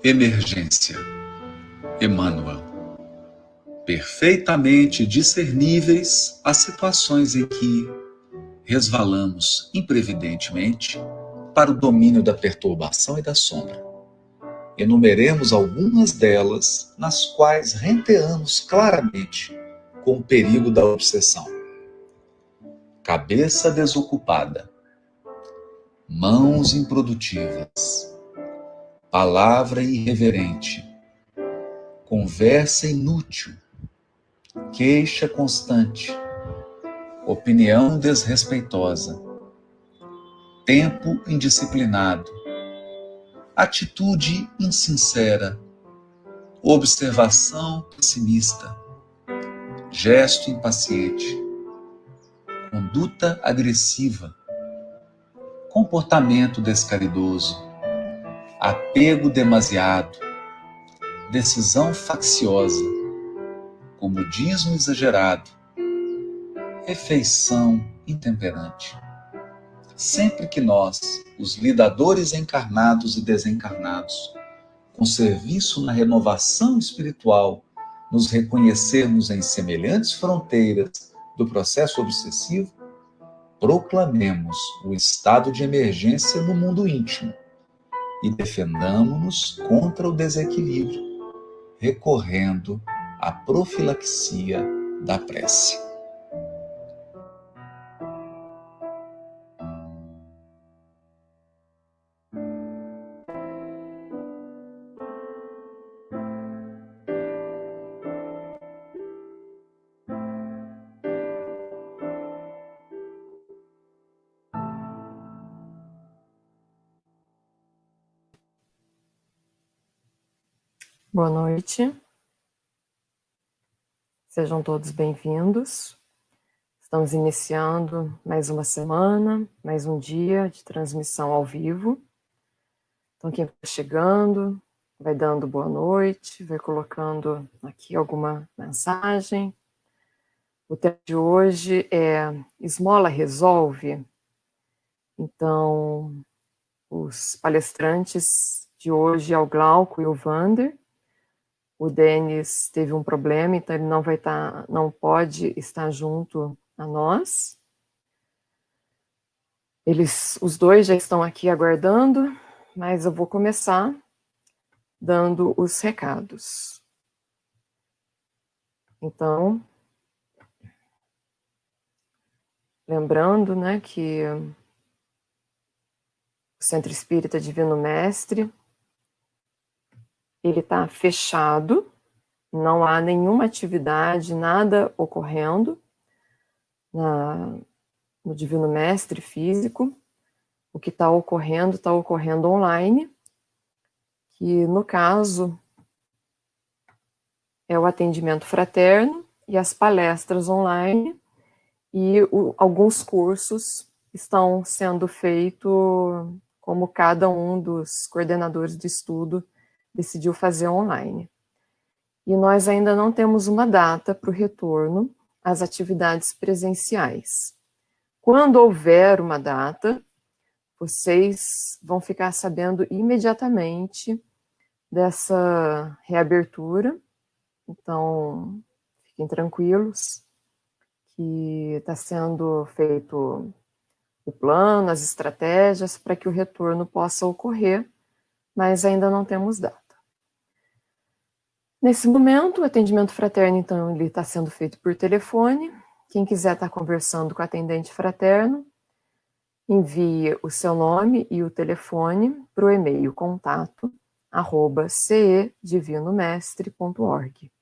Emergência. Emmanuel. Perfeitamente discerníveis as situações em que resvalamos imprevidentemente para o domínio da perturbação e da sombra. Enumeremos algumas delas nas quais renteamos claramente com o perigo da obsessão. Cabeça desocupada, mãos improdutivas, palavra irreverente, conversa inútil, queixa constante, opinião desrespeitosa, tempo indisciplinado, atitude insincera, observação pessimista, gesto impaciente, conduta agressiva, comportamento descaridoso, apego demasiado, decisão facciosa, comodismo exagerado, refeição intemperante. Sempre que nós, os lidadores encarnados e desencarnados, com serviço na renovação espiritual, nos reconhecermos em semelhantes fronteiras do processo obsessivo, proclamemos o estado de emergência no mundo íntimo e defendamo-nos contra o desequilíbrio, recorrendo à profilaxia da prece. Boa noite, sejam todos bem-vindos. Estamos iniciando mais uma semana, mais um dia de transmissão ao vivo. Então, quem vai chegando, vai dando boa noite, vai colocando aqui alguma mensagem. O tema de hoje é Esmola Resolve? Então, os palestrantes de hoje é o Glauco e o Vander. O Denis teve um problema, então ele não pode estar junto a nós. Os dois já estão aqui aguardando, mas eu vou começar dando os recados. Então, lembrando, né, que o Centro Espírita Divino Mestre, ele está fechado, não há nenhuma atividade, nada ocorrendo no Divino Mestre físico. O que está ocorrendo online, que no caso é o atendimento fraterno e as palestras online, e alguns cursos estão sendo feitos como cada um dos coordenadores de estudo decidiu fazer online. E nós ainda não temos uma data para o retorno às atividades presenciais. Quando houver uma data, vocês vão ficar sabendo imediatamente dessa reabertura. Então, fiquem tranquilos que está sendo feito o plano, as estratégias para que o retorno possa ocorrer, mas ainda não temos data. Nesse momento, o atendimento fraterno, então, ele está sendo feito por telefone. Quem quiser estar conversando com o atendente fraterno, envie o seu nome e o telefone para o e-mail contato@cedivinomestre.org.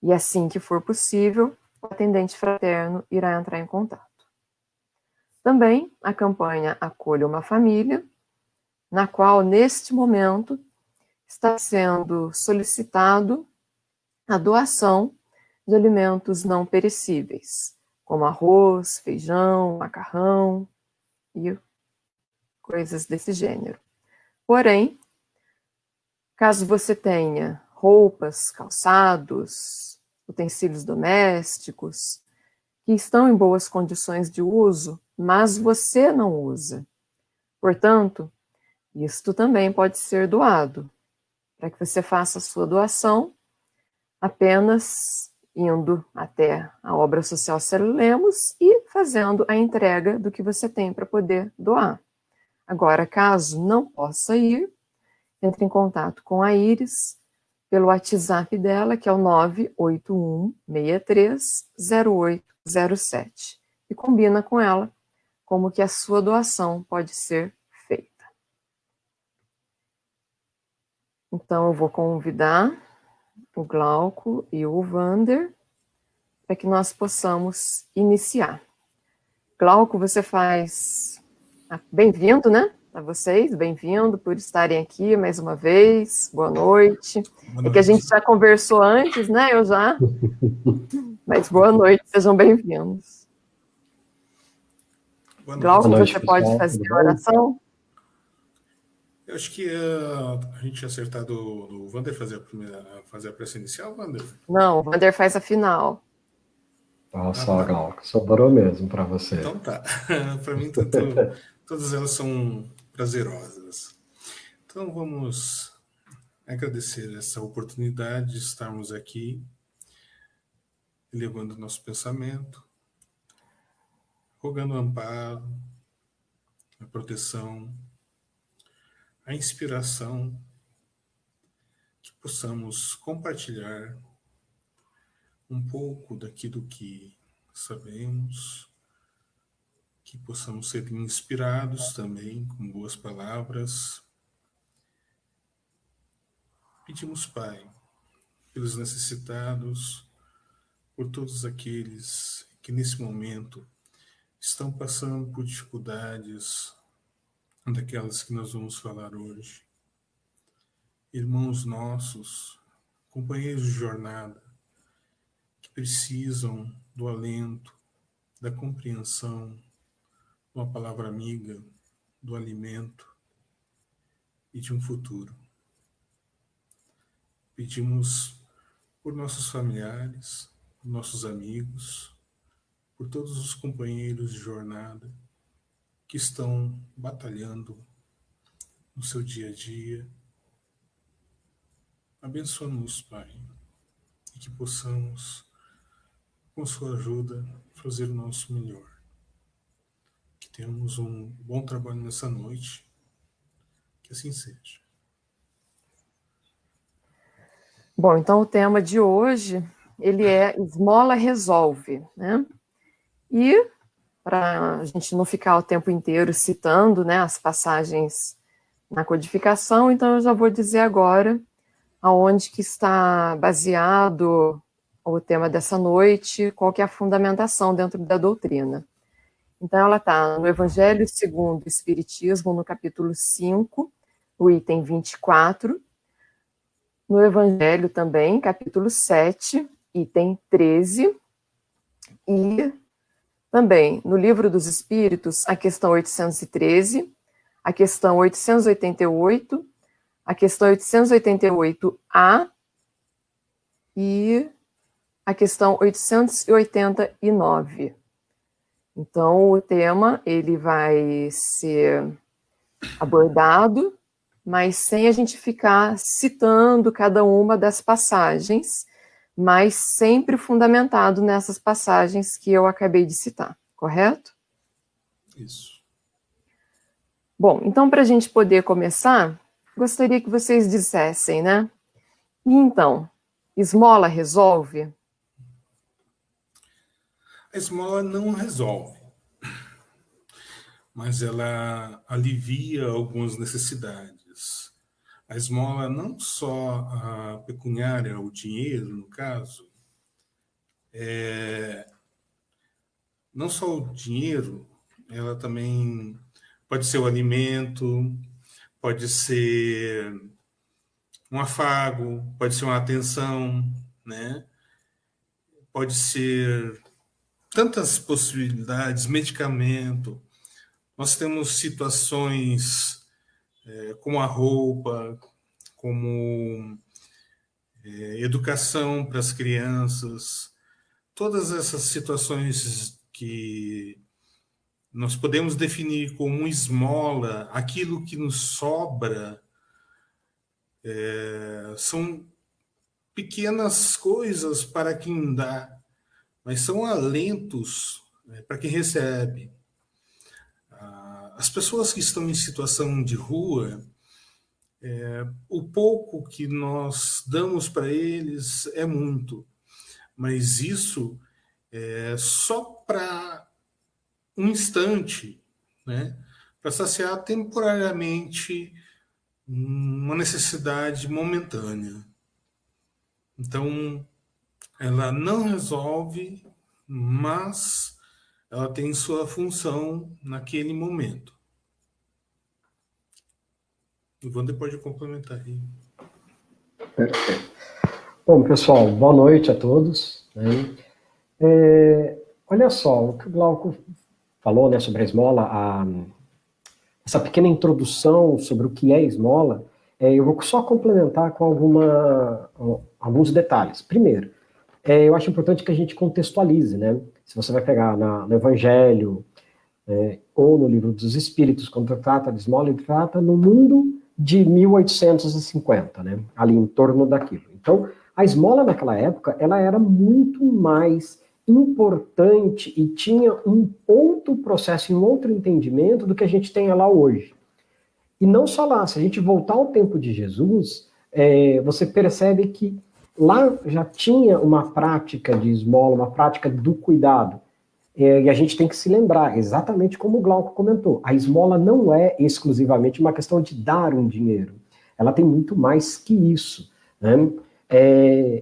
E assim que for possível, o atendente fraterno irá entrar em contato. Também a campanha Acolha uma Família, na qual, neste momento, está sendo solicitado a doação de alimentos não perecíveis, como arroz, feijão, macarrão e coisas desse gênero. Porém, caso você tenha roupas, calçados, utensílios domésticos, que estão em boas condições de uso, mas você não usa, portanto, isto também pode ser doado. para que você faça a sua doação, apenas indo até a obra social Célio Lemos e fazendo a entrega do que você tem para poder doar. Agora, caso não possa ir, entre em contato com a Iris pelo WhatsApp dela, que é o 981630807, e combina com ela como que a sua doação pode ser feita. Então, eu vou convidar o Glauco e o Wander para que nós possamos iniciar. Glauco, você faz... Bem-vindo, né? A vocês, bem-vindo por estarem aqui mais uma vez. Boa noite. Boa noite. É que a gente já conversou antes, né? Eu já. Mas boa noite, sejam bem-vindos. Glauco, você pode fazer a oração? Eu acho que a gente tinha acertado do Wander fazer a prece inicial, Wander? Não, o Wander faz a final. Nossa, Glauco, sobrou mesmo para você. Então tá. Para mim, todas elas são prazerosas. Então vamos agradecer essa oportunidade de estarmos aqui, elevando nosso pensamento, rogando o amparo, a proteção, a inspiração, que possamos compartilhar um pouco daquilo que sabemos, que possamos ser inspirados também com boas palavras. Pedimos, Pai, pelos necessitados, por todos aqueles que nesse momento estão passando por dificuldades daquelas que nós vamos falar hoje. Irmãos nossos, companheiros de jornada, que precisam do alento, da compreensão, de uma palavra amiga, do alimento e de um futuro. Pedimos por nossos familiares, por nossos amigos, por todos os companheiros de jornada que estão batalhando no seu dia a dia. Abençoa-nos, Pai, e que possamos, com sua ajuda, fazer o nosso melhor. Que tenhamos um bom trabalho nessa noite. Que assim seja. Bom, então o tema de hoje, ele é Esmola Resolve, né? E, para a gente não ficar o tempo inteiro citando, né, as passagens na codificação, então eu já vou dizer agora aonde que está baseado o tema dessa noite, qual que é a fundamentação dentro da doutrina. Então ela está no Evangelho segundo o Espiritismo, no capítulo 5, o item 24, no Evangelho também, capítulo 7, item 13, e também no Livro dos Espíritos, a questão 813, a questão 888, a questão 888A e a questão 889. Então, o tema ele vai ser abordado, mas sem a gente ficar citando cada uma das passagens, mas sempre fundamentado nessas passagens que eu acabei de citar, correto? Isso. Bom, então, para a gente poder começar, gostaria que vocês dissessem, né? E então, esmola resolve? A esmola não resolve, mas ela alivia algumas necessidades. A esmola, não só a pecuniária, o dinheiro, no caso, não só o dinheiro, ela também pode ser o alimento, pode ser um afago, pode ser uma atenção, né? Pode ser tantas possibilidades, medicamento. Nós temos situações como a roupa, como educação para as crianças, todas essas situações que nós podemos definir como esmola, aquilo que nos sobra São pequenas coisas para quem dá, mas são alentos para quem recebe. As pessoas que estão em situação de rua, o pouco que nós damos para eles é muito, mas isso é só para um instante, né? Para saciar temporariamente uma necessidade momentânea. Então, ela não resolve, mas ela tem sua função naquele momento. O Wander pode complementar aí. Perfeito. Bom, pessoal, boa noite a todos, né? Olha só, o que o Glauco falou, né, sobre a esmola, essa pequena introdução sobre o que é esmola, eu vou só complementar com alguns detalhes. Primeiro, eu acho importante que a gente contextualize, né? Se você vai pegar no Evangelho, ou no Livro dos Espíritos, quando trata de esmola, ele trata no mundo de 1850, né? Ali em torno daquilo. Então, a esmola naquela época, ela era muito mais importante e tinha um outro processo, um outro entendimento do que a gente tem lá hoje. E não só lá, se a gente voltar ao tempo de Jesus, você percebe que lá já tinha uma prática de esmola, uma prática do cuidado. E a gente tem que se lembrar, exatamente como o Glauco comentou, a esmola não é exclusivamente uma questão de dar um dinheiro. Ela tem muito mais que isso, né?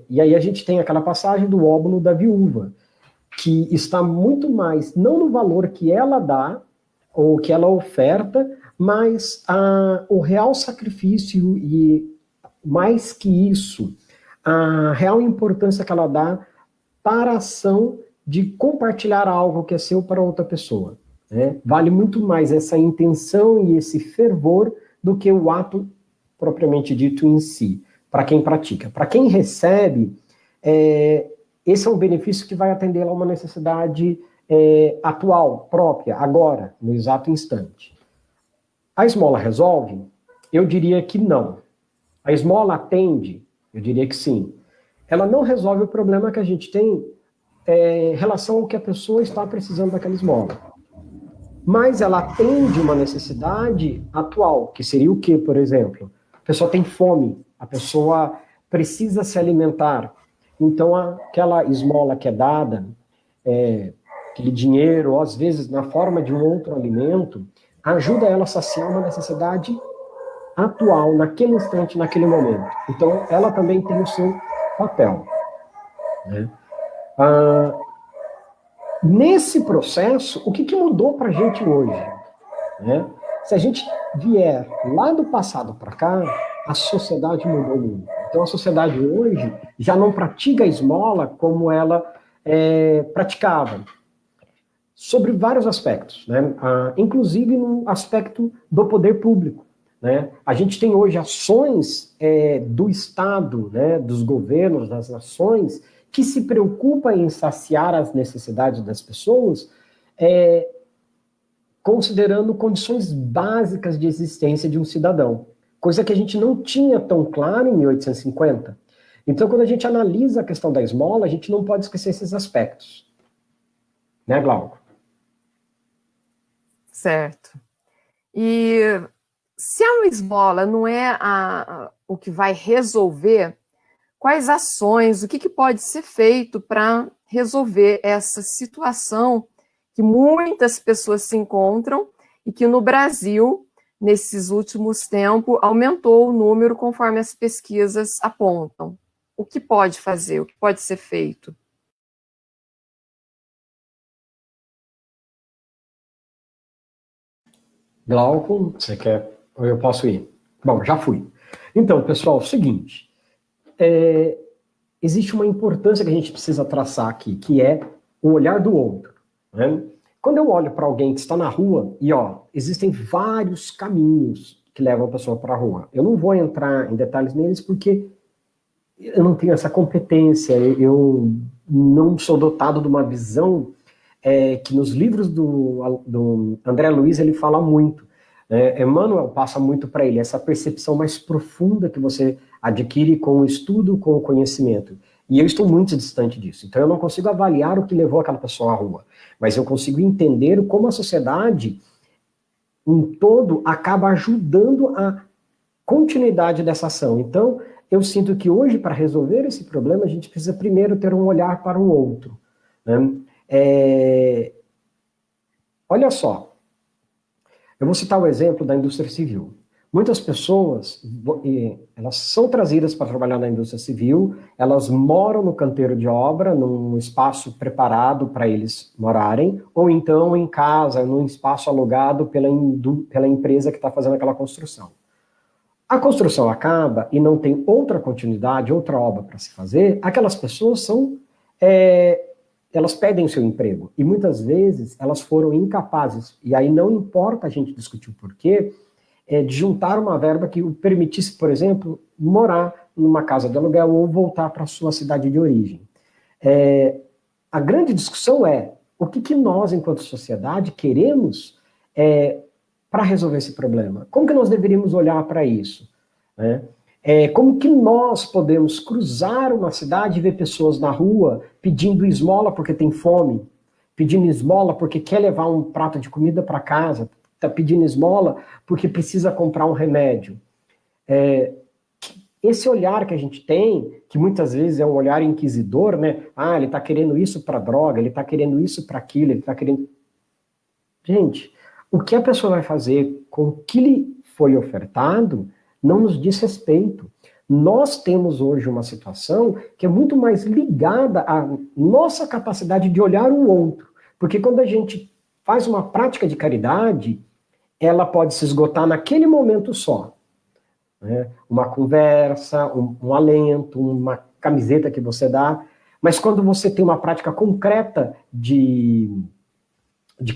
E aí a gente tem aquela passagem do óbolo da viúva, que está muito mais, não no valor que ela dá, ou que ela oferta, mas o real sacrifício e, mais que isso, a real importância que ela dá para a ação de compartilhar algo que é seu para outra pessoa. Né? Vale muito mais essa intenção e esse fervor do que o ato propriamente dito em si, para quem pratica. Para quem recebe, esse é um benefício que vai atender a uma necessidade atual, própria, agora, no exato instante. A esmola resolve? Eu diria que não. A esmola atende? Eu diria que sim. Ela não resolve o problema que a gente tem em relação ao que a pessoa está precisando daquela esmola. Mas ela atende uma necessidade atual, que seria o quê, por exemplo? A pessoa tem fome, a pessoa precisa se alimentar. Então, aquela esmola que é dada, aquele dinheiro, ou às vezes na forma de um outro alimento, ajuda ela a saciar uma necessidade atual, naquele instante, naquele momento. Então, ela também tem o seu papel. Né? Nesse processo, o que mudou para a gente hoje? Né? Se a gente vier lá do passado para cá, a sociedade mudou muito. Então, a sociedade hoje já não pratica a esmola como ela praticava, sobre vários aspectos, né? Inclusive no aspecto do poder público. Né? A gente tem hoje ações do Estado, né, dos governos, das nações, que se preocupa em saciar as necessidades das pessoas, considerando condições básicas de existência de um cidadão, coisa que a gente não tinha tão claro em 1850. Então, quando a gente analisa a questão da esmola, a gente não pode esquecer esses aspectos. Né, Glauco? Certo. E se a esmola não é o que vai resolver, quais ações, o que pode ser feito para resolver essa situação que muitas pessoas se encontram e que no Brasil, nesses últimos tempos, aumentou o número conforme as pesquisas apontam? O que pode fazer, o que pode ser feito? Glauco, você quer? Ou eu posso ir? Bom, já fui. Então, pessoal, é o seguinte. Existe uma importância que a gente precisa traçar aqui, que é o olhar do outro. Né? Quando eu olho para alguém que está na rua, e existem vários caminhos que levam a pessoa para a rua. Eu não vou entrar em detalhes neles porque eu não tenho essa competência, eu não sou dotado de uma visão que nos livros do André Luiz ele fala muito, Emmanuel passa muito para ele essa percepção mais profunda que você adquire com o estudo, com o conhecimento. E eu estou muito distante disso. Então eu não consigo avaliar o que levou aquela pessoa à rua, mas eu consigo entender como a sociedade em todo acaba ajudando a continuidade dessa ação. Então, eu sinto que hoje, para resolver esse problema, a gente precisa primeiro ter um olhar para o outro. Né? Olha só, eu vou citar o exemplo da indústria civil. Muitas pessoas, elas são trazidas para trabalhar na indústria civil, elas moram no canteiro de obra, num espaço preparado para eles morarem, ou então em casa, num espaço alugado pela empresa que está fazendo aquela construção. A construção acaba e não tem outra continuidade, outra obra para se fazer, aquelas pessoas elas perdem o seu emprego. E muitas vezes elas foram incapazes, e aí não importa a gente discutir o porquê, de juntar uma verba que o permitisse, por exemplo, morar numa casa de aluguel ou voltar para a sua cidade de origem. A grande discussão é o que nós, enquanto sociedade, queremos para resolver esse problema. Como que nós deveríamos olhar para isso? Né? Como que nós podemos cruzar uma cidade e ver pessoas na rua pedindo esmola porque tem fome, pedindo esmola porque quer levar um prato de comida para casa, está pedindo esmola porque precisa comprar um remédio. Esse olhar que a gente tem, que muitas vezes é um olhar inquisidor, né? Ah, ele está querendo isso para droga, ele está querendo isso para aquilo, ele está querendo... Gente, o que a pessoa vai fazer com o que lhe foi ofertado não nos diz respeito. Nós temos hoje uma situação que é muito mais ligada à nossa capacidade de olhar o outro. Porque quando a gente faz uma prática de caridade, ela pode se esgotar naquele momento só. Né? Uma conversa, um alento, uma camiseta que você dá. Mas quando você tem uma prática concreta de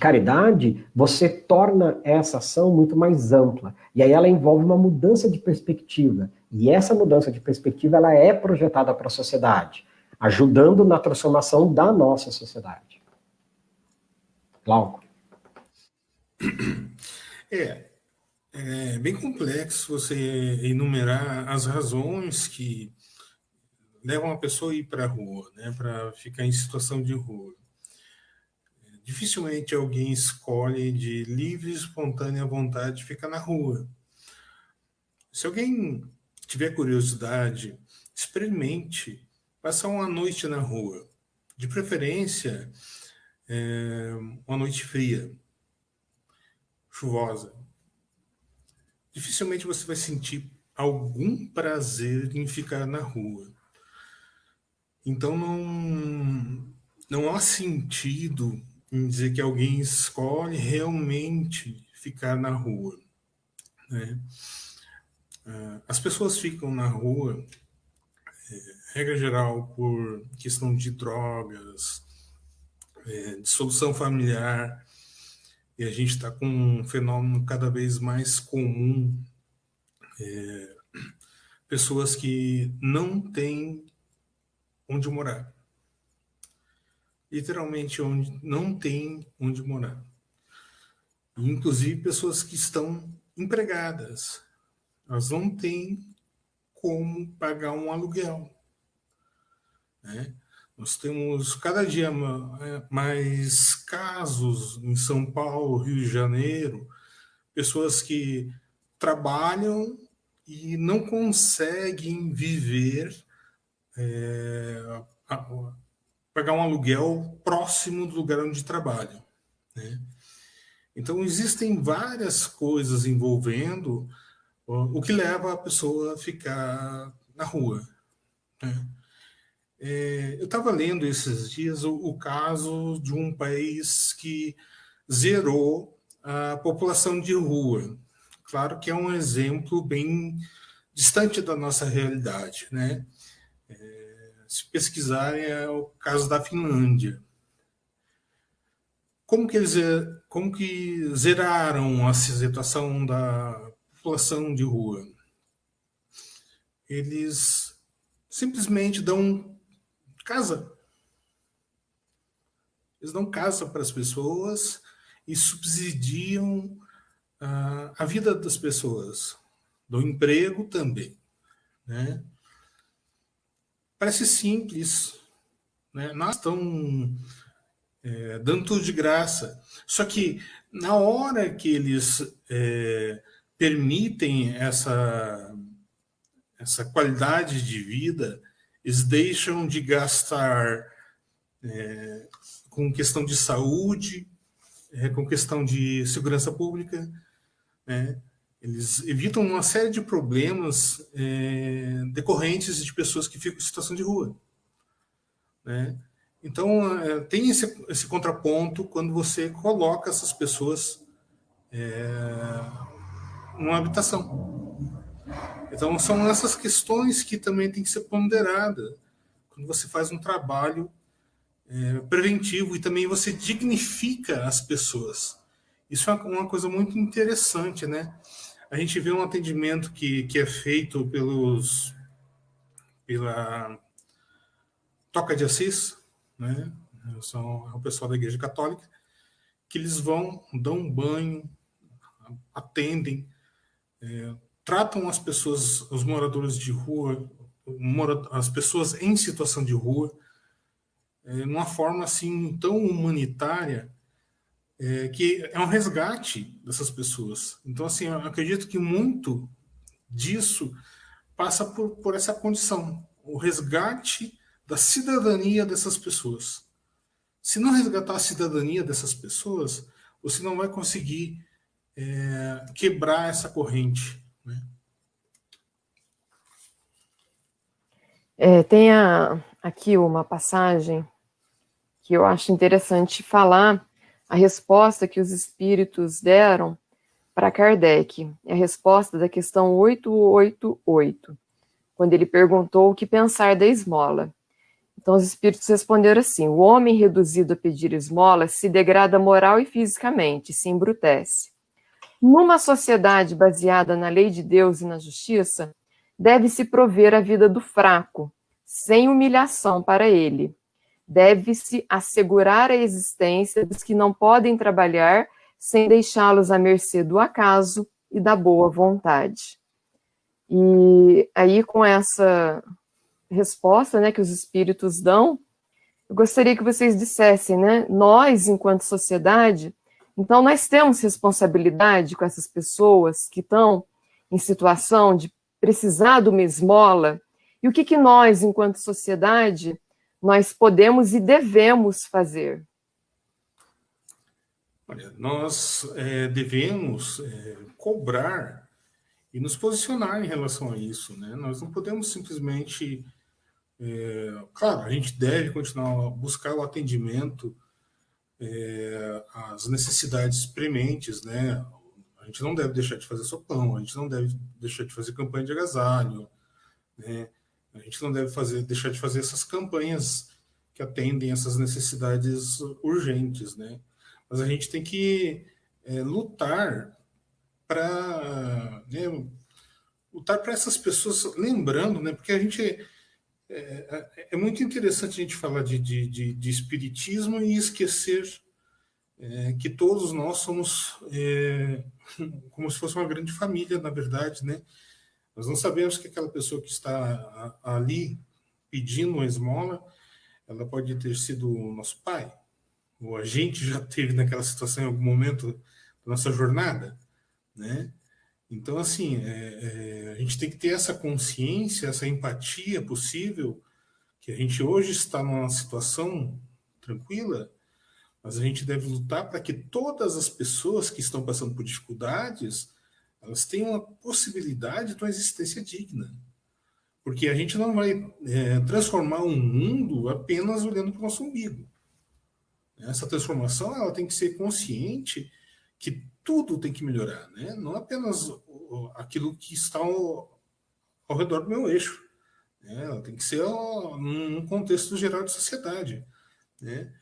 caridade, você torna essa ação muito mais ampla. E aí ela envolve uma mudança de perspectiva. E essa mudança de perspectiva, ela é projetada para a sociedade, ajudando na transformação da nossa sociedade. Glauco. É bem complexo você enumerar as razões que levam a pessoa a ir para a rua, né, para ficar em situação de rua. Dificilmente alguém escolhe de livre e espontânea vontade ficar na rua. Se alguém tiver curiosidade, experimente passar uma noite na rua. De preferência, uma noite fria, chuvosa. Dificilmente você vai sentir algum prazer em ficar na rua. Então não há sentido em dizer que alguém escolhe realmente ficar na rua. Né? As pessoas ficam na rua, regra geral, por questão de drogas, dissolução familiar, e a gente está com um fenômeno cada vez mais comum, pessoas que não têm onde morar. Literalmente não tem onde morar. Inclusive pessoas que estão empregadas. Elas não têm como pagar um aluguel. Né? Nós temos cada dia mais casos em São Paulo, Rio de Janeiro, pessoas que trabalham e não conseguem viver, pagar um aluguel próximo do lugar onde trabalham. Né? Então, existem várias coisas envolvendo o que leva a pessoa a ficar na rua. Né? Eu estava lendo esses dias o caso de um país que zerou a população de rua. Claro que é um exemplo bem distante da nossa realidade, né? Se pesquisarem, é o caso da Finlândia. Como que zeraram a situação da população de rua? Eles simplesmente dão casa. Eles dão casa para as pessoas e subsidiam a vida das pessoas, do emprego também, né? Parece simples, né? Nós estamos dando tudo de graça. Só que na hora que eles permitem essa qualidade de vida, eles deixam de gastar com questão de saúde, com questão de segurança pública, né? Eles evitam uma série de problemas decorrentes de pessoas que ficam em situação de rua, né? Então, tem esse contraponto quando você coloca essas pessoas numa habitação. Então, são essas questões que também tem que ser ponderadas quando você faz um trabalho preventivo e também você dignifica as pessoas. Isso é uma coisa muito interessante, né? A gente vê um atendimento que é feito pela Toca de Assis, né? São o pessoal da Igreja Católica, que eles vão, dão um banho, atendem, tratam as pessoas, os moradores de rua, as pessoas em situação de rua, numa forma assim tão humanitária, que é um resgate dessas pessoas. Então, assim, eu acredito que muito disso passa por essa condição, o resgate da cidadania dessas pessoas. Se não resgatar a cidadania dessas pessoas, você não vai conseguir quebrar essa corrente, né? Tem aqui uma passagem que eu acho interessante falar a resposta que os espíritos deram para Kardec. É a resposta da questão 888, quando ele perguntou o que pensar da esmola. Então os espíritos responderam assim: o homem reduzido a pedir esmola se degrada moral e fisicamente, se embrutece. Numa sociedade baseada na lei de Deus e na justiça, deve-se prover a vida do fraco, sem humilhação para ele. Deve-se assegurar a existência dos que não podem trabalhar, sem deixá-los à mercê do acaso e da boa vontade. E aí, com essa resposta, né, que os espíritos dão, eu gostaria que vocês dissessem, né, nós, enquanto sociedade, então nós temos responsabilidade com essas pessoas que estão em situação de precisar de uma esmola, e o que nós, enquanto sociedade, nós podemos e devemos fazer? Olha, nós devemos cobrar e nos posicionar em relação a isso, né? Nós não podemos simplesmente... claro, a gente deve continuar a buscar o atendimento às necessidades prementes, né? A gente não deve deixar de fazer sopão, a gente não deve deixar de fazer campanha de agasalho, né? A gente não deve deixar de fazer essas campanhas que atendem essas necessidades urgentes, né? Mas a gente tem que lutar para essas pessoas, lembrando, né? Porque a gente é muito interessante a gente falar de espiritismo e esquecer que todos nós somos como se fosse uma grande família, na verdade, né? Nós não sabemos que aquela pessoa que está ali pedindo uma esmola, ela pode ter sido o nosso pai, ou a gente já teve naquela situação em algum momento da nossa jornada, né? Então, assim, a gente tem que ter essa consciência, essa empatia possível, que a gente hoje está numa situação tranquila, mas a gente deve lutar para que todas as pessoas que estão passando por dificuldades, elas tenham a possibilidade de uma existência digna. Porque a gente não vai transformar um mundo apenas olhando para o nosso umbigo. Essa transformação ela tem que ser consciente que tudo tem que melhorar, né? Não apenas aquilo que está ao redor do meu eixo. Né? Ela tem que ser num contexto geral de sociedade. Né?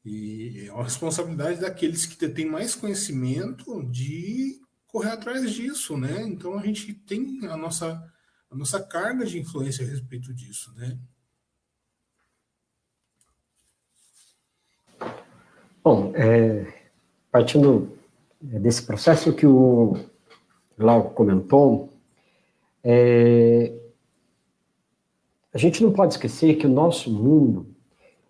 E é uma responsabilidade daqueles que têm mais conhecimento de correr atrás disso. Né? Então a gente tem a nossa carga de influência a respeito disso. Né? Bom, partindo desse processo que o Glauco comentou, a gente não pode esquecer que o nosso mundo,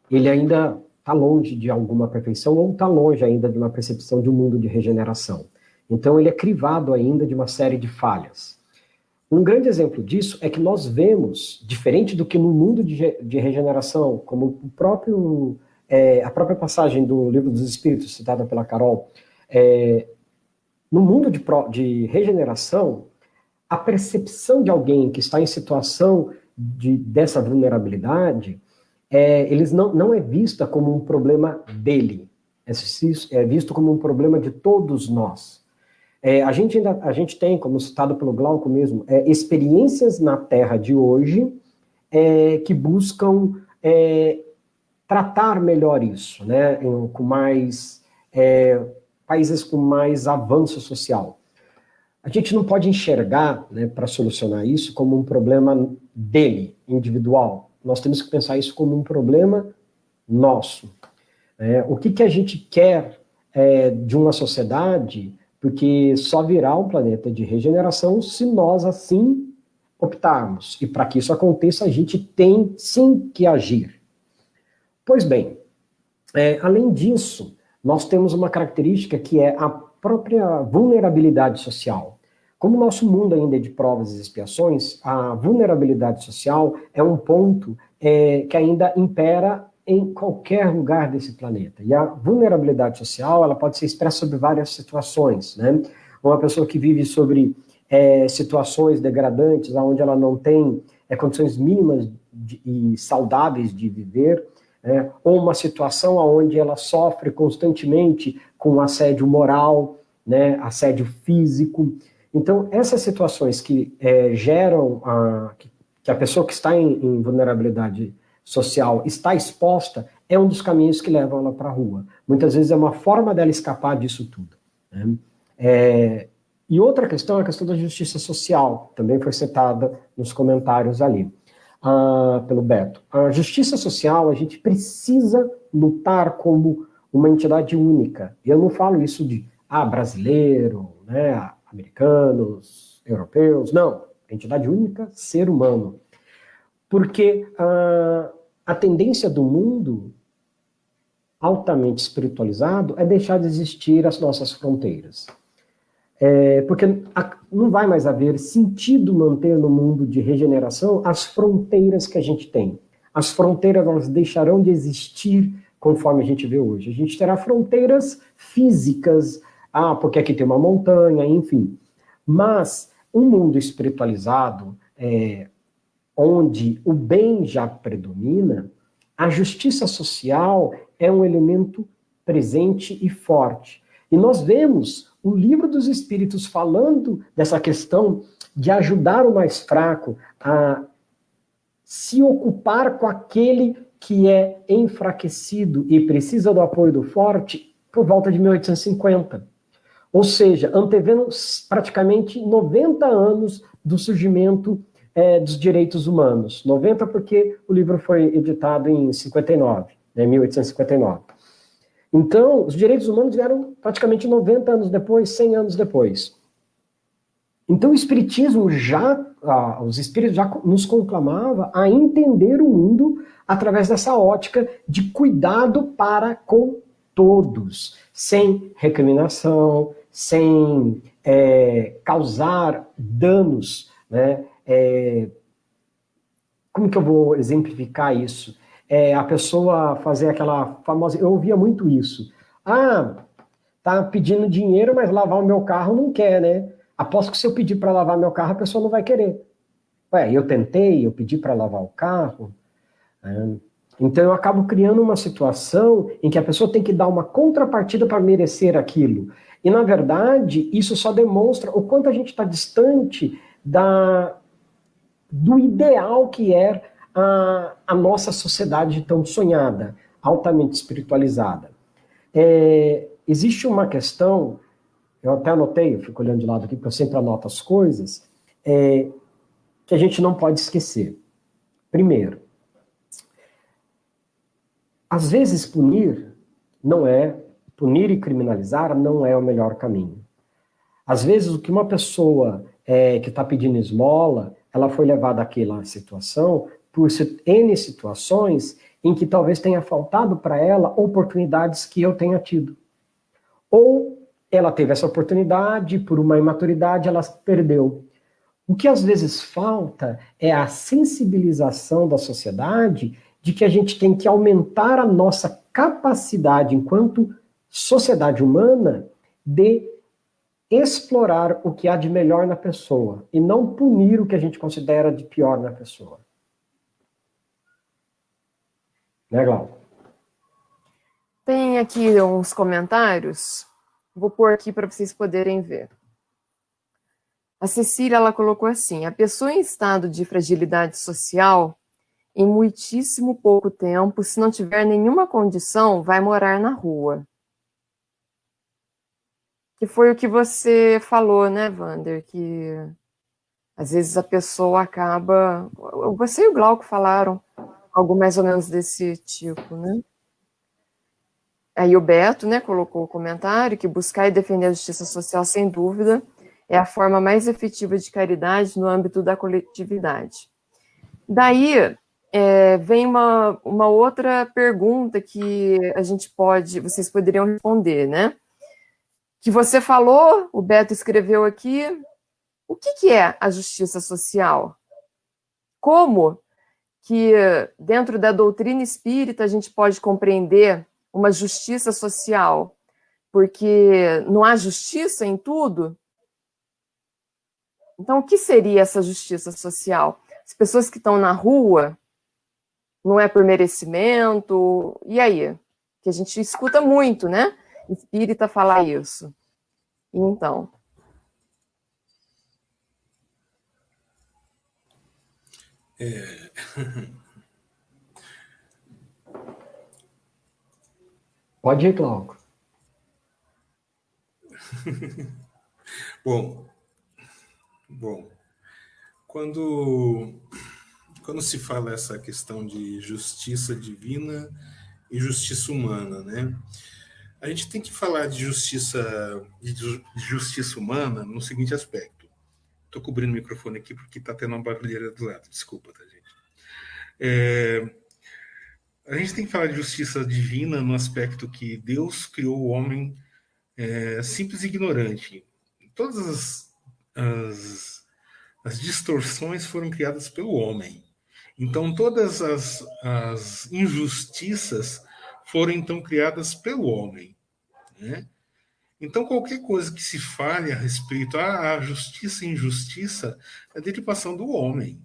ele ainda está longe de alguma perfeição, ou está longe ainda de uma percepção de um mundo de regeneração. Então, ele é crivado ainda de uma série de falhas. Um grande exemplo disso é que nós vemos, diferente do que no mundo de regeneração, como a própria passagem do Livro dos Espíritos, citada pela Carol, no mundo de regeneração, a percepção de alguém que está em situação dessa vulnerabilidade, eles não é vista como um problema dele, é visto como um problema de todos nós. A gente tem, como citado pelo Glauco mesmo, experiências na Terra de hoje que buscam tratar melhor isso, né, com mais países com mais avanço social. A gente não pode enxergar, né, para solucionar isso, como um problema dele, individual. Nós temos que pensar isso como um problema nosso. O que a gente quer de uma sociedade, porque só virá um planeta de regeneração se nós assim optarmos. E para que isso aconteça, a gente tem sim que agir. Pois bem, além disso, nós temos uma característica que é a própria vulnerabilidade social. Como o nosso mundo ainda é de provas e expiações, a vulnerabilidade social é um ponto que ainda impera em qualquer lugar desse planeta. E a vulnerabilidade social, ela pode ser expressa sobre várias situações, né? Uma pessoa que vive sobre situações degradantes, onde ela não tem condições mínimas e saudáveis de viver, ou uma situação onde ela sofre constantemente com assédio moral, né, assédio físico. Então, essas situações que geram que a pessoa que está em vulnerabilidade social está exposta, é um dos caminhos que levam ela para a rua. Muitas vezes é uma forma dela escapar disso tudo, né? E outra questão é a questão da justiça social, também foi citada nos comentários ali, pelo Beto. A justiça social, a gente precisa lutar como uma entidade única. E eu não falo isso de brasileiro, né, americanos, europeus, não. Entidade única, ser humano. Porque a tendência do mundo altamente espiritualizado é deixar de existir as nossas fronteiras. Porque não vai mais haver sentido manter no mundo de regeneração as fronteiras que a gente tem. As fronteiras, elas deixarão de existir conforme a gente vê hoje. A gente terá fronteiras físicas, porque aqui tem uma montanha, enfim. Mas um mundo espiritualizado, onde o bem já predomina, a justiça social é um elemento presente e forte. E nós vemos o Livro dos Espíritos falando dessa questão de ajudar o mais fraco a se ocupar com aquele que é enfraquecido e precisa do apoio do forte por volta de 1850. Ou seja, antevendo praticamente 90 anos do surgimento dos direitos humanos. 90 porque o livro foi editado em 59, 1859. Então, os direitos humanos vieram praticamente 90 anos depois, 100 anos depois. Então, o Espiritismo os Espíritos já nos conclamava a entender o mundo através dessa ótica de cuidado para com todos, sem recriminação, sem causar danos, né? Como que eu vou exemplificar isso? A pessoa fazer aquela famosa... Eu ouvia muito isso. Tá pedindo dinheiro, mas lavar o meu carro não quer, né? Aposto que se eu pedir para lavar meu carro, a pessoa não vai querer. Eu tentei, eu pedi para lavar o carro. Então eu acabo criando uma situação em que a pessoa tem que dar uma contrapartida para merecer aquilo. E, na verdade, isso só demonstra o quanto a gente está distante do ideal que é a nossa sociedade tão sonhada, altamente espiritualizada. Existe uma questão, eu até anotei, eu fico olhando de lado aqui, porque eu sempre anoto as coisas, que a gente não pode esquecer. Primeiro, às vezes punir não é punir e criminalizar não é o melhor caminho. Às vezes, o que uma pessoa que está pedindo esmola, ela foi levada àquela situação por N situações em que talvez tenha faltado para ela oportunidades que eu tenha tido. Ou ela teve essa oportunidade, por uma imaturidade, ela perdeu. O que às vezes falta é a sensibilização da sociedade de que a gente tem que aumentar a nossa capacidade enquanto sociedade humana de explorar o que há de melhor na pessoa e não punir o que a gente considera de pior na pessoa. Né, Glauco? Tem aqui uns comentários, vou pôr aqui para vocês poderem ver. A Cecília, ela colocou assim: a pessoa em estado de fragilidade social, em muitíssimo pouco tempo, se não tiver nenhuma condição, vai morar na rua. Que foi o que você falou, né, Wander? Que às vezes a pessoa acaba... Você e o Glauco falaram algo mais ou menos desse tipo, né? Aí o Beto, né, colocou o comentário que buscar e defender a justiça social, sem dúvida, é a forma mais efetiva de caridade no âmbito da coletividade. Daí vem uma outra pergunta que vocês poderiam responder, né? Que você falou, o Beto escreveu aqui, o que é a justiça social? Como que dentro da doutrina espírita a gente pode compreender uma justiça social? Porque não há justiça em tudo? Então, o que seria essa justiça social? As pessoas que estão na rua, não é por merecimento? E aí? Que a gente escuta muito, né? Espírita falar isso. Então. Pode ir, Glauco. Bom, quando se fala essa questão de justiça divina e justiça humana, né? A gente tem que falar de justiça humana no seguinte aspecto. Estou cobrindo o microfone aqui porque está tendo uma barulheira do lado. Desculpa, tá, gente? A gente tem que falar de justiça divina no aspecto que Deus criou o homem simples e ignorante. Todas as distorções foram criadas pelo homem. Então, todas as injustiças foram, então, criadas pelo homem, né? Então, qualquer coisa que se fale a respeito à justiça e injustiça é derivação do homem,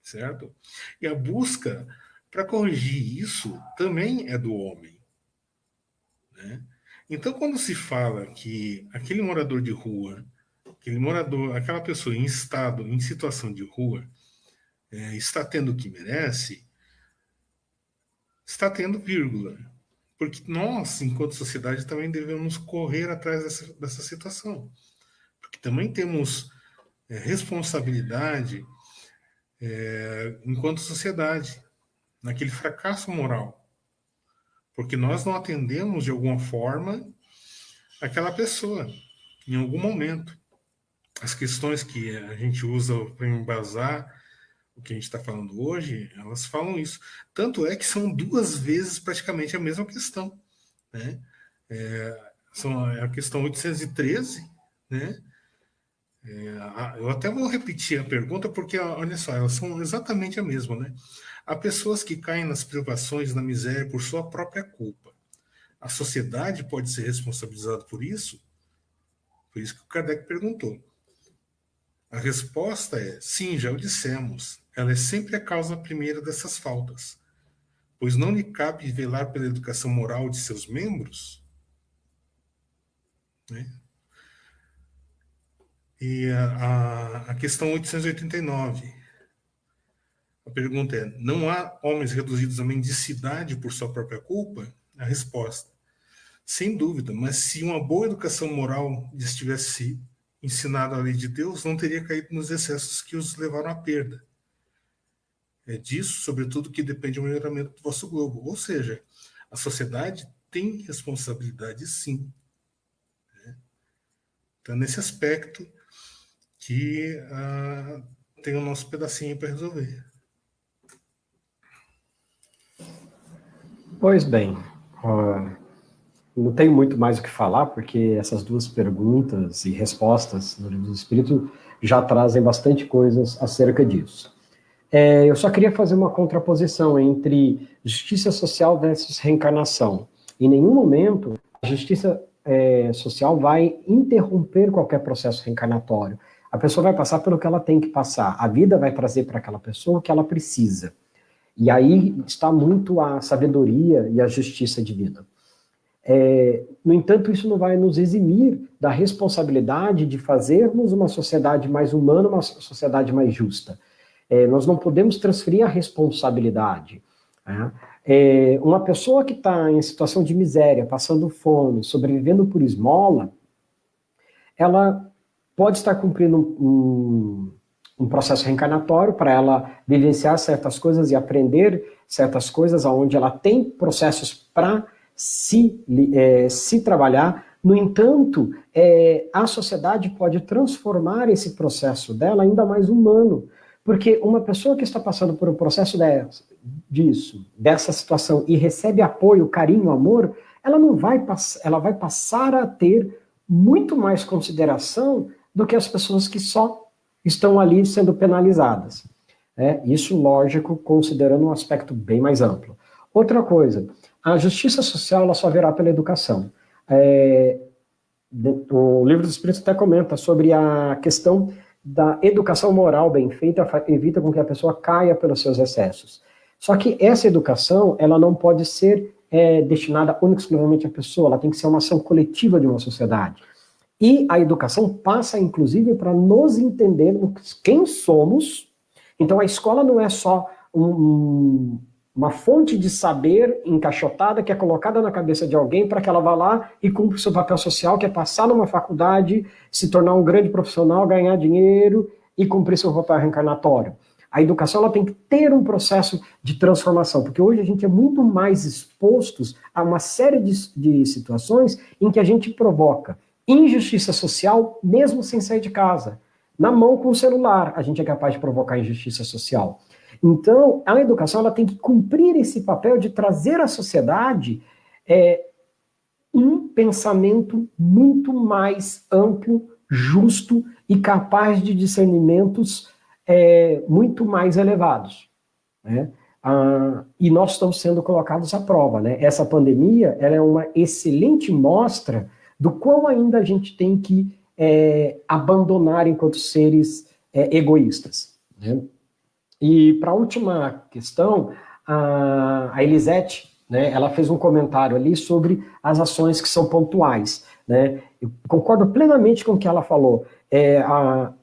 certo? E a busca para corrigir isso também é do homem, né? Então, quando se fala que aquele morador de rua, aquela pessoa em situação de rua, está tendo o que merece, está tendo vírgula. Porque nós, enquanto sociedade, também devemos correr atrás dessa situação. Porque também temos responsabilidade enquanto sociedade, naquele fracasso moral. Porque nós não atendemos, de alguma forma, aquela pessoa, em algum momento. As questões que a gente usa para embasar o que a gente está falando hoje, elas falam isso. Tanto é que são 2 vezes praticamente a mesma questão, né? São a questão 813, né? Eu até vou repetir a pergunta, porque, olha só, elas são exatamente a mesma, né? Há pessoas que caem nas privações, na miséria, por sua própria culpa. A sociedade pode ser responsabilizada por isso? Por isso que o Kardec perguntou. A resposta é, sim, já o dissemos. Ela é sempre a causa primeira dessas faltas, pois não lhe cabe velar pela educação moral de seus membros, né? E a questão 889, a pergunta é, não há homens reduzidos à mendicidade por sua própria culpa? A resposta, sem dúvida, mas se uma boa educação moral lhes tivesse ensinado a lei de Deus, não teria caído nos excessos que os levaram à perda. É disso, sobretudo, que depende o melhoramento do vosso globo. Ou seja, a sociedade tem responsabilidade, sim. Então, nesse aspecto que tem o nosso pedacinho para resolver. Pois bem, não tenho muito mais o que falar, porque essas duas perguntas e respostas no Livro do Espírito já trazem bastante coisas acerca disso. Eu só queria fazer uma contraposição entre justiça social versus reencarnação. Em nenhum momento a justiça social vai interromper qualquer processo reencarnatório. A pessoa vai passar pelo que ela tem que passar. A vida vai trazer para aquela pessoa o que ela precisa. E aí está muito a sabedoria e a justiça divina. No entanto, isso não vai nos eximir da responsabilidade de fazermos uma sociedade mais humana, uma sociedade mais justa. Nós não podemos transferir a responsabilidade. Né? Uma pessoa que está em situação de miséria, passando fome, sobrevivendo por esmola, ela pode estar cumprindo um processo reencarnatório para ela vivenciar certas coisas e aprender certas coisas, onde ela tem processos para se trabalhar. No entanto, a sociedade pode transformar esse processo dela ainda mais humano, porque uma pessoa que está passando por um processo dessa situação e recebe apoio, carinho, amor, ela vai passar a ter muito mais consideração do que as pessoas que só estão ali sendo penalizadas. Isso, lógico, considerando um aspecto bem mais amplo. Outra coisa, a justiça social ela só virá pela educação. O Livro dos Espíritos até comenta sobre a questão da educação moral bem feita, evita com que a pessoa caia pelos seus excessos. Só que essa educação, ela não pode ser destinada única e exclusivamente à pessoa, ela tem que ser uma ação coletiva de uma sociedade. E a educação passa, inclusive, para nos entendermos quem somos. Então, a escola não é só uma fonte de saber encaixotada que é colocada na cabeça de alguém para que ela vá lá e cumpra o seu papel social, que é passar numa faculdade, se tornar um grande profissional, ganhar dinheiro e cumprir seu papel reencarnatório. A educação ela tem que ter um processo de transformação, porque hoje a gente é muito mais exposto a uma série de situações em que a gente provoca injustiça social mesmo sem sair de casa. Na mão com o celular, a gente é capaz de provocar injustiça social. Então, a educação ela tem que cumprir esse papel de trazer à sociedade um pensamento muito mais amplo, justo e capaz de discernimentos muito mais elevados. Né? E nós estamos sendo colocados à prova. Né? Essa pandemia ela é uma excelente mostra do quão ainda a gente tem que abandonar enquanto seres egoístas. Né? E para a última questão, a Elisete, né, ela fez um comentário ali sobre as ações que são pontuais. Né? Eu concordo plenamente com o que ela falou.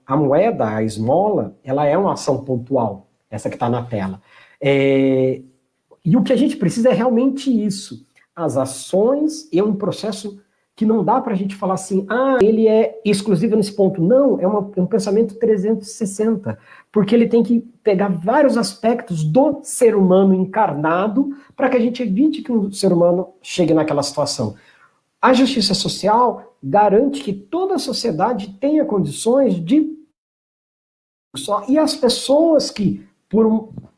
A moeda, a esmola, ela é uma ação pontual, essa que está na tela. E o que a gente precisa é realmente isso. As ações é um processo que não dá para a gente falar assim, ele é exclusivo nesse ponto. Não, é um pensamento 360, porque ele tem que pegar vários aspectos do ser humano encarnado para que a gente evite que um ser humano chegue naquela situação. A justiça social garante que toda a sociedade tenha condições de... E as pessoas que,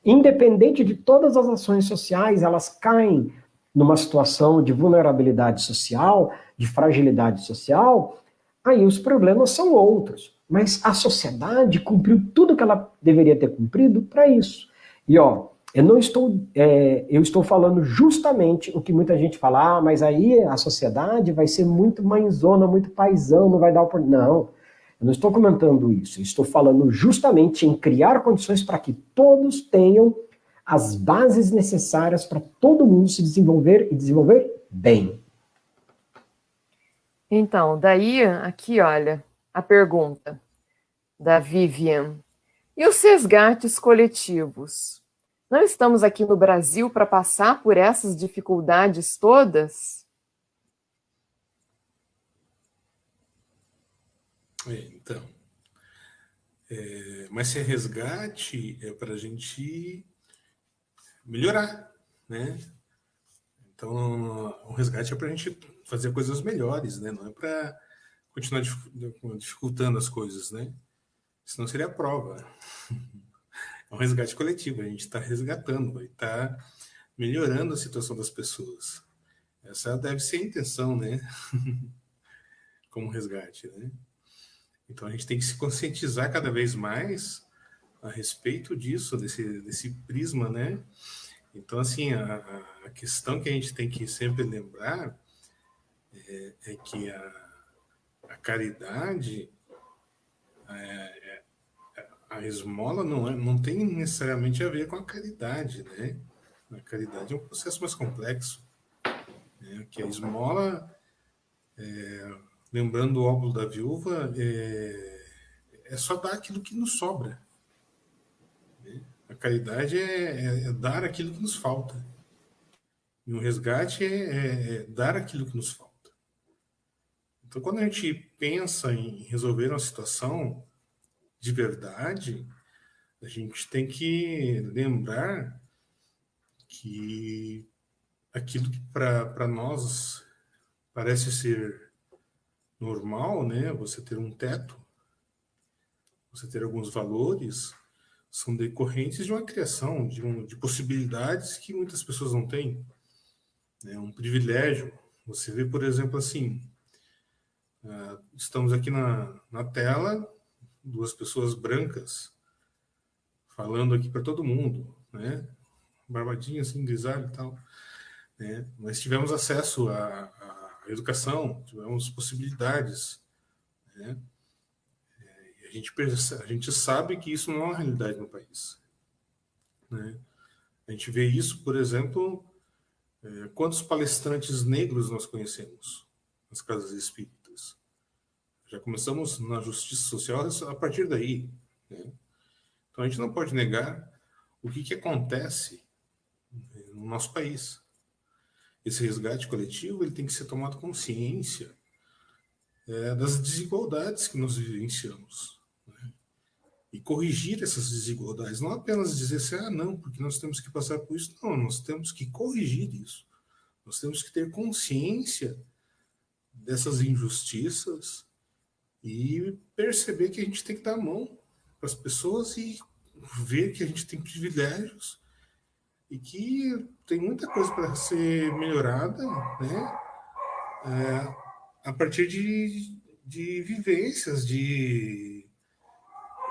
independente de todas as ações sociais, elas caem numa situação de vulnerabilidade social, de fragilidade social, aí os problemas são outros. Mas a sociedade cumpriu tudo que ela deveria ter cumprido para isso. E eu estou falando justamente o que muita gente fala, mas aí a sociedade vai ser muito mãezona, muito paizão, não vai dar oportunidade. Não, eu não estou comentando isso. Eu estou falando justamente em criar condições para que todos tenham as bases necessárias para todo mundo se desenvolver e desenvolver bem. Então, daí, aqui, olha, a pergunta da Vivian. E os resgates coletivos? Não estamos aqui no Brasil para passar por essas dificuldades todas? Então, mas se é resgate, é para a gente melhorar, né? Então, o resgate é para a gente fazer coisas melhores, né? Não é para continuar dificultando as coisas, né? Senão seria a prova. É um resgate coletivo, a gente está resgatando, está melhorando a situação das pessoas. Essa deve ser a intenção, né? Como resgate, né? Então a gente tem que se conscientizar cada vez mais a respeito disso, desse prisma, né? Então, assim, a questão que a gente tem que sempre lembrar é que a caridade, a esmola não tem necessariamente a ver com a caridade, né? A caridade é um processo mais complexo, né? Que a esmola, lembrando o óbolo da viúva, é só dar aquilo que nos sobra. Né? A caridade é dar aquilo que nos falta. E o resgate é dar aquilo que nos falta. Então, quando a gente pensa em resolver uma situação de verdade, a gente tem que lembrar que aquilo que para nós parece ser normal, né? Você ter um teto, você ter alguns valores, são decorrentes de uma criação, de possibilidades que muitas pessoas não têm. É um privilégio. Você vê, por exemplo, assim, estamos aqui na tela, duas pessoas brancas falando aqui para todo mundo, né? Barbadinho, assim, grisalho e tal. Né? Mas tivemos acesso à educação, tivemos possibilidades. Né? E a gente sabe que isso não é uma realidade no país. Né? A gente vê isso, por exemplo, quantos palestrantes negros nós conhecemos nas casas espíritas. Já começamos na justiça social a partir daí. Né? Então a gente não pode negar o que acontece no nosso país. Esse resgate coletivo ele tem que ser tomado consciência das desigualdades que nós vivenciamos. Né? E corrigir essas desigualdades. Não apenas dizer assim, não, porque nós temos que passar por isso. Não, nós temos que corrigir isso. Nós temos que ter consciência dessas injustiças e perceber que a gente tem que dar a mão para as pessoas e ver que a gente tem privilégios e que tem muita coisa para ser melhorada, né? A partir de vivências,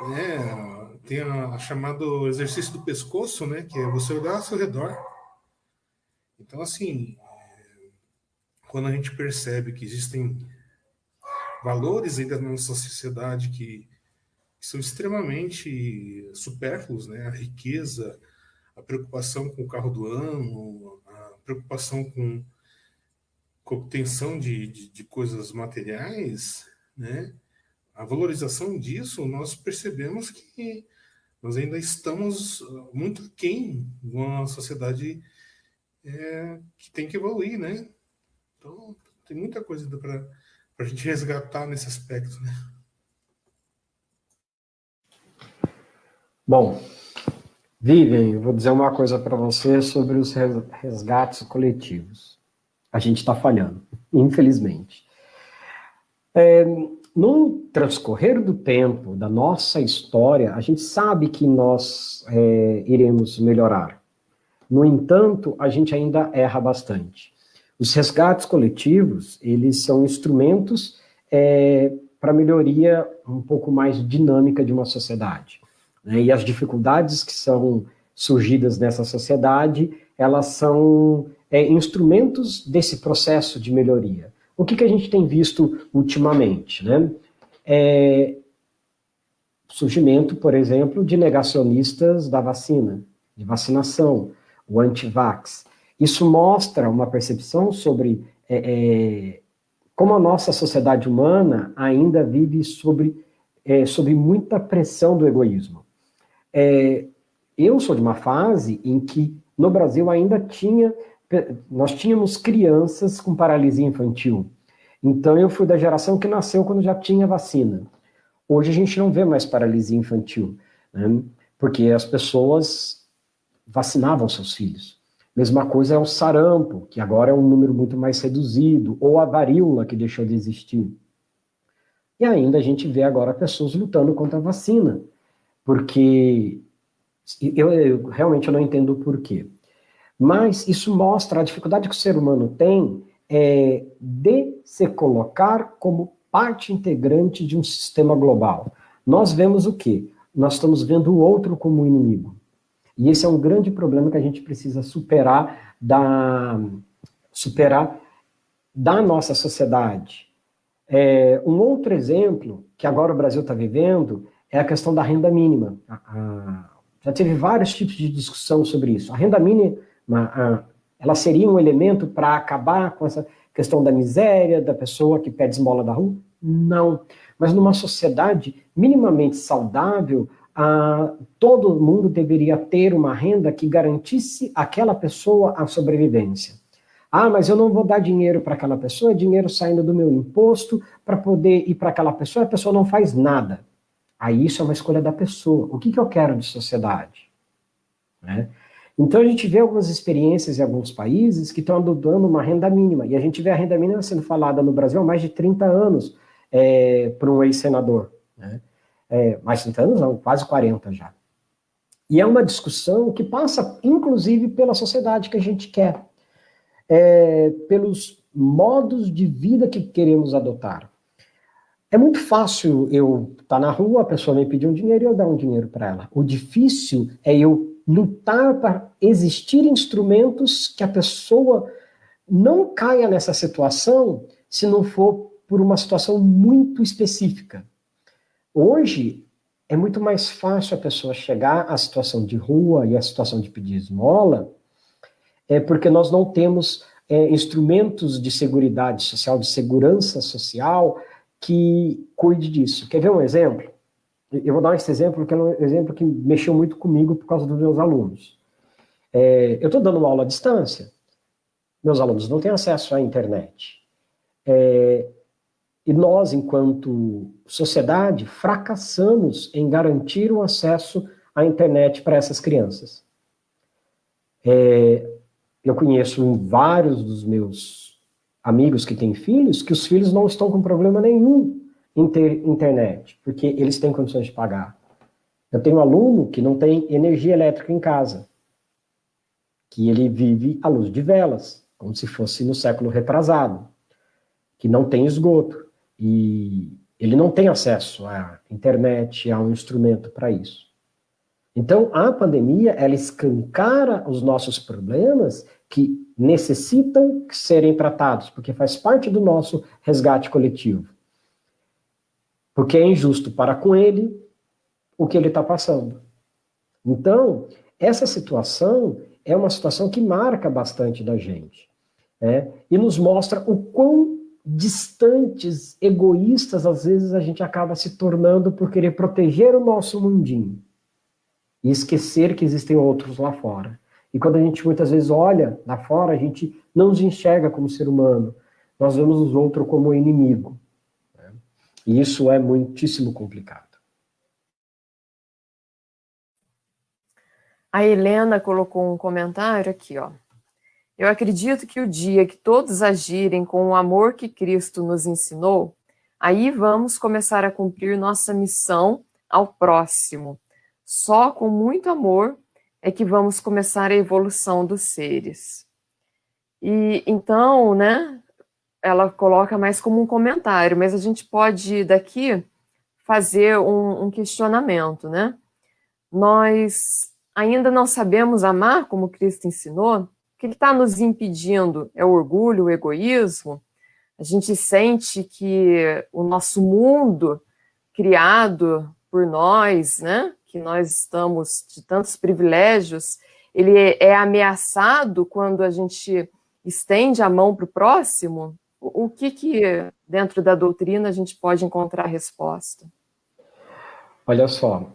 né? Tem a chamado exercício do pescoço, né? Que é você olhar ao seu redor. Então, assim, quando a gente percebe que existem valores ainda na nossa sociedade que são extremamente supérfluos, né? A riqueza, a preocupação com o carro do ano, a preocupação com obtenção de coisas materiais, né? A valorização disso, nós percebemos que nós ainda estamos muito aquém de uma sociedade que tem que evoluir, né? Então, tem muita coisa para a gente resgatar nesse aspecto, né? Bom, Vivian, eu vou dizer uma coisa para você sobre os resgates coletivos. A gente está falhando, infelizmente. No transcorrer do tempo, da nossa história, a gente sabe que nós iremos melhorar. No entanto, a gente ainda erra bastante. Os resgates coletivos, eles são instrumentos para melhoria um pouco mais dinâmica de uma sociedade. Né? E as dificuldades que são surgidas nessa sociedade, elas são instrumentos desse processo de melhoria. O que a gente tem visto ultimamente? Né? Surgimento, por exemplo, de negacionistas da vacina, de vacinação, o anti-vax. Isso mostra uma percepção sobre como a nossa sociedade humana ainda vive sobre muita pressão do egoísmo. Eu sou de uma fase em que no Brasil ainda nós tínhamos crianças com paralisia infantil. Então eu fui da geração que nasceu quando já tinha vacina. Hoje a gente não vê mais paralisia infantil, né? Porque as pessoas vacinavam seus filhos. Mesma coisa é o sarampo, que agora é um número muito mais reduzido, ou a varíola, que deixou de existir. E ainda a gente vê agora pessoas lutando contra a vacina, porque eu realmente não entendo o porquê. Mas isso mostra a dificuldade que o ser humano tem de se colocar como parte integrante de um sistema global. Nós vemos o quê? Nós estamos vendo o outro como inimigo. E esse é um grande problema que a gente precisa superar da nossa sociedade. Um outro exemplo que agora o Brasil está vivendo é a questão da renda mínima. Já teve vários tipos de discussão sobre isso. A renda mínima, ela seria um elemento para acabar com essa questão da miséria, da pessoa que pede esmola da rua? Não. Mas numa sociedade minimamente saudável, todo mundo deveria ter uma renda que garantisse àquela pessoa a sobrevivência. Mas eu não vou dar dinheiro para aquela pessoa, é dinheiro saindo do meu imposto para poder ir para aquela pessoa, a pessoa não faz nada. Aí isso é uma escolha da pessoa. O que eu quero de sociedade? Né? Então a gente vê algumas experiências em alguns países que estão adotando uma renda mínima, e a gente vê a renda mínima sendo falada no Brasil há mais de 30 anos por um ex-senador. Né? Mais de 30 anos não, quase 40 já. E é uma discussão que passa, inclusive, pela sociedade que a gente quer. Pelos modos de vida que queremos adotar. É muito fácil eu estar na rua, a pessoa me pedir um dinheiro e eu dar um dinheiro para ela. O difícil é eu lutar para existir instrumentos que a pessoa não caia nessa situação se não for por uma situação muito específica. Hoje, é muito mais fácil a pessoa chegar à situação de rua e à situação de pedir esmola, porque nós não temos instrumentos de seguridade social, de segurança social, que cuide disso. Quer ver um exemplo? Eu vou dar esse exemplo, que é um exemplo que mexeu muito comigo por causa dos meus alunos. Eu estou dando uma aula à distância, meus alunos não têm acesso à internet. E nós, enquanto sociedade, fracassamos em garantir o acesso à internet para essas crianças. Eu conheço vários dos meus amigos que têm filhos, que os filhos não estão com problema nenhum em ter internet, porque eles têm condições de pagar. Eu tenho um aluno que não tem energia elétrica em casa, que ele vive à luz de velas, como se fosse no século retrasado, que não tem esgoto, e ele não tem acesso à internet, a um instrumento para isso. Então, a pandemia, ela escancara os nossos problemas que necessitam serem tratados, porque faz parte do nosso resgate coletivo. Porque é injusto para com ele o que ele está passando. Então, essa situação é uma situação que marca bastante da gente, e nos mostra o quão distantes, egoístas, às vezes a gente acaba se tornando por querer proteger o nosso mundinho e esquecer que existem outros lá fora. E quando a gente muitas vezes olha lá fora, a gente não nos enxerga como ser humano, nós vemos os outros como inimigo. E isso é muitíssimo complicado. A Helena colocou um comentário aqui, ó. Eu acredito que o dia que todos agirem com o amor que Cristo nos ensinou, aí vamos começar a cumprir nossa missão ao próximo. Só com muito amor é que vamos começar a evolução dos seres. E então, né, ela coloca mais como um comentário, mas a gente pode daqui fazer um questionamento, né? Nós ainda não sabemos amar como Cristo ensinou? O que está nos impedindo é o orgulho, o egoísmo? A gente sente que o nosso mundo criado por nós, né, que nós estamos de tantos privilégios, ele é ameaçado quando a gente estende a mão para o próximo? O que dentro da doutrina a gente pode encontrar resposta? Olha só,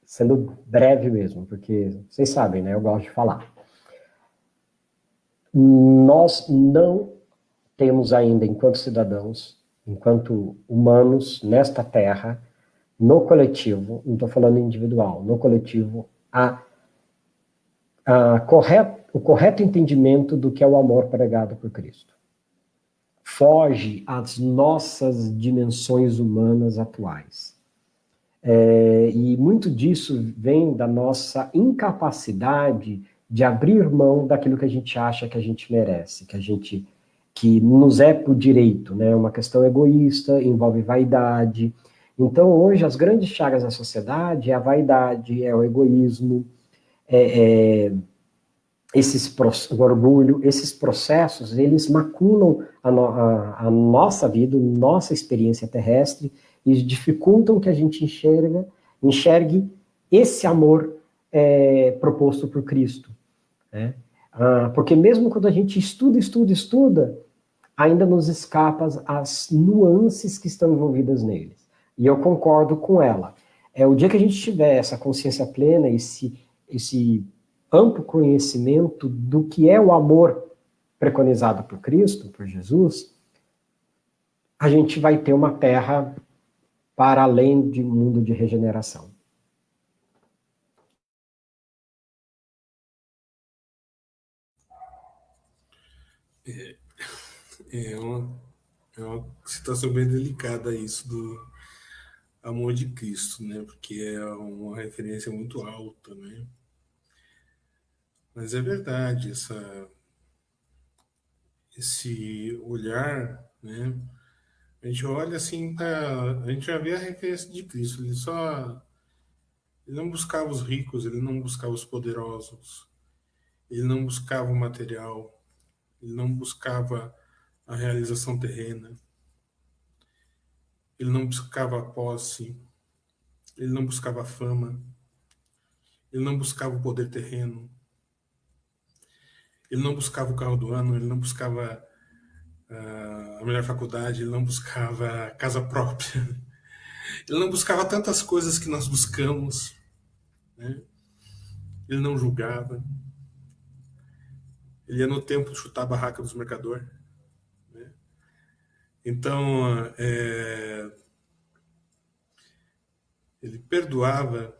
sendo breve mesmo, porque vocês sabem, né, eu gosto de falar. Nós não temos ainda, enquanto cidadãos, enquanto humanos, nesta terra, no coletivo, não estou falando individual, no coletivo, a o correto entendimento do que é o amor pregado por Cristo. Foge às nossas dimensões humanas atuais. E muito disso vem da nossa incapacidade de abrir mão daquilo que a gente acha que a gente merece, que nos é por direito, né? Uma questão egoísta, envolve vaidade. Então, hoje, as grandes chagas da sociedade é a vaidade, é o egoísmo, o orgulho, esses processos, eles maculam a nossa vida, nossa experiência terrestre, e dificultam que a gente enxergue esse amor proposto por Cristo. Né? Porque mesmo quando a gente estuda, ainda nos escapa as nuances que estão envolvidas neles. E eu concordo com ela. O dia que a gente tiver essa consciência plena, esse amplo conhecimento do que é o amor preconizado por Cristo, por Jesus, a gente vai ter uma terra para além de um mundo de regeneração. É uma situação bem delicada isso do amor de Cristo, né? Porque é uma referência muito alta, né? Mas é verdade, esse olhar, né? A gente olha assim, a gente já vê a referência de Cristo. Ele não buscava os ricos, ele não buscava os poderosos, ele não buscava o material, ele não buscava a realização terrena, ele não buscava a posse, ele não buscava a fama, ele não buscava o poder terreno, ele não buscava o carro do ano, ele não buscava a melhor faculdade, ele não buscava a casa própria, ele não buscava tantas coisas que nós buscamos, né? Ele não julgava, ele ia no templo chutar a barraca dos mercadores, né? Então, ele perdoava,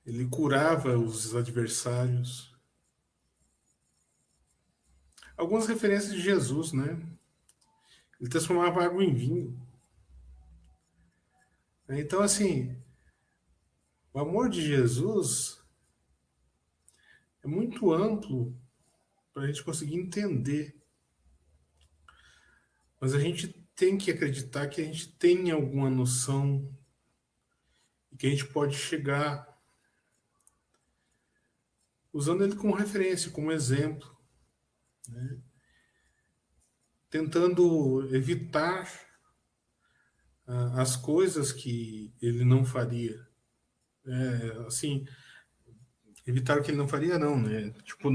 ele curava os adversários. Algumas referências de Jesus, né? Ele transformava água em vinho. Então, assim, o amor de Jesus é muito amplo para a gente conseguir entender. Mas a gente tem que acreditar que a gente tem alguma noção e que a gente pode chegar usando ele como referência, como exemplo, né? Tentando evitar as coisas que ele não faria. Assim, evitar o que ele não faria, não, né? Tipo,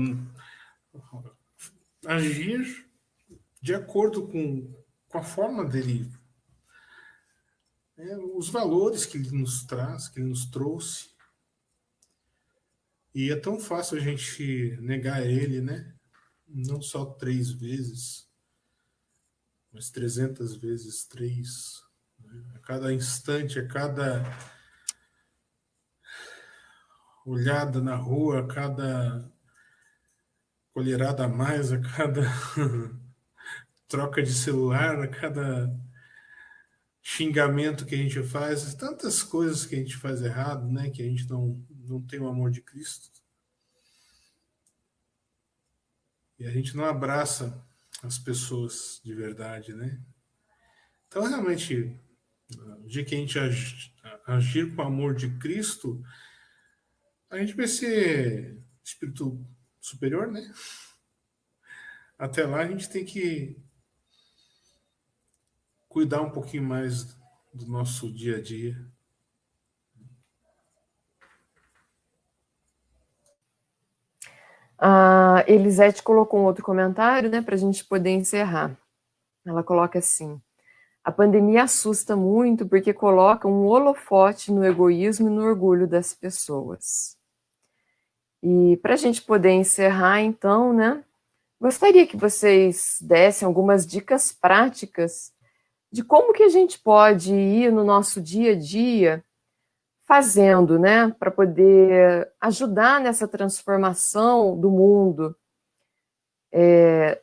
agir de acordo com a forma dele, os valores que ele nos traz, que ele nos trouxe. E é tão fácil a gente negar ele, né? Não só 3 vezes, mas 300 vezes 3. Né? A cada instante, a cada olhada na rua, a cada colherada a mais, a cada troca de celular, a cada xingamento que a gente faz, tantas coisas que a gente faz errado, né? Que a gente não tem o amor de Cristo. E a gente não abraça as pessoas de verdade, né? Então, realmente, o dia que a gente agir com o amor de Cristo, a gente vai ser espírito superior, né? Até lá a gente tem que cuidar um pouquinho mais do nosso dia a dia. A Elisete colocou um outro comentário, né, para a gente poder encerrar. Ela coloca assim: a pandemia assusta muito porque coloca um holofote no egoísmo e no orgulho das pessoas. E para a gente poder encerrar, então, né, gostaria que vocês dessem algumas dicas práticas de como que a gente pode ir no nosso dia a dia fazendo, né, para poder ajudar nessa transformação do mundo?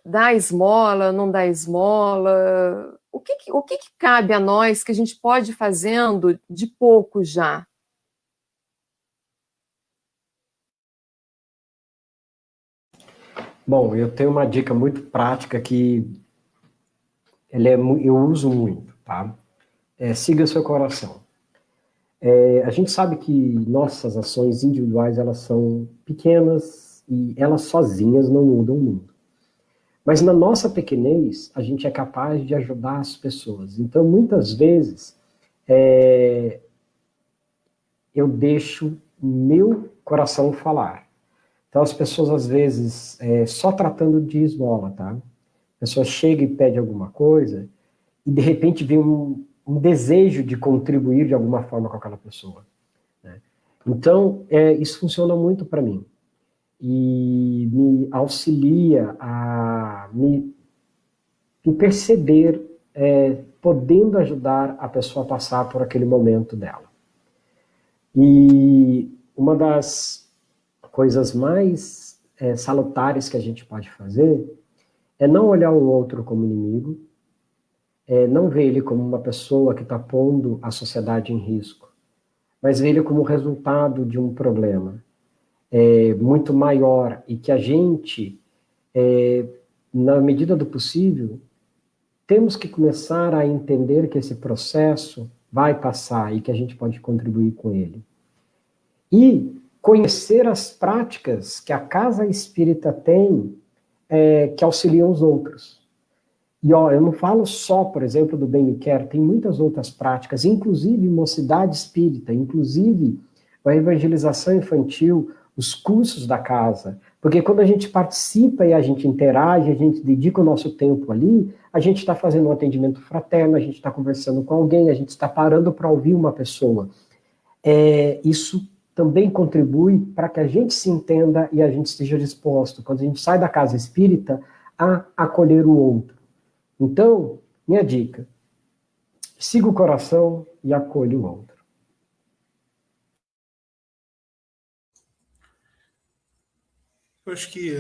Dar esmola, não dar esmola? O que cabe a nós que a gente pode ir fazendo de pouco já? Bom, eu tenho uma dica muito prática que eu uso muito, tá? Siga seu coração. A gente sabe que nossas ações individuais, elas são pequenas e elas sozinhas não mudam o mundo. Mas na nossa pequenez, a gente é capaz de ajudar as pessoas. Então, muitas vezes, eu deixo meu coração falar. Então, as pessoas, às vezes, só tratando de esmola, tá? A pessoa chega e pede alguma coisa e, de repente, vem um desejo de contribuir de alguma forma com aquela pessoa, né? Então, isso funciona muito para mim. E me auxilia a me perceber podendo ajudar a pessoa a passar por aquele momento dela. E uma das coisas mais salutares que a gente pode fazer é não olhar o outro como inimigo, não ver ele como uma pessoa que está pondo a sociedade em risco, mas ver ele como resultado de um problema muito maior e que a gente, na medida do possível, temos que começar a entender que esse processo vai passar e que a gente pode contribuir com ele. E conhecer as práticas que a casa espírita tem que auxiliam os outros. E eu não falo só, por exemplo, do Bem Me Quer, tem muitas outras práticas, inclusive mocidade espírita, inclusive a evangelização infantil, os cursos da casa. Porque quando a gente participa e a gente interage, a gente dedica o nosso tempo ali, a gente está fazendo um atendimento fraterno, a gente está conversando com alguém, a gente está parando para ouvir uma pessoa. Isso também contribui para que a gente se entenda e a gente esteja disposto, quando a gente sai da casa espírita, a acolher o outro. Então, minha dica, siga o coração e acolha o outro. Eu acho que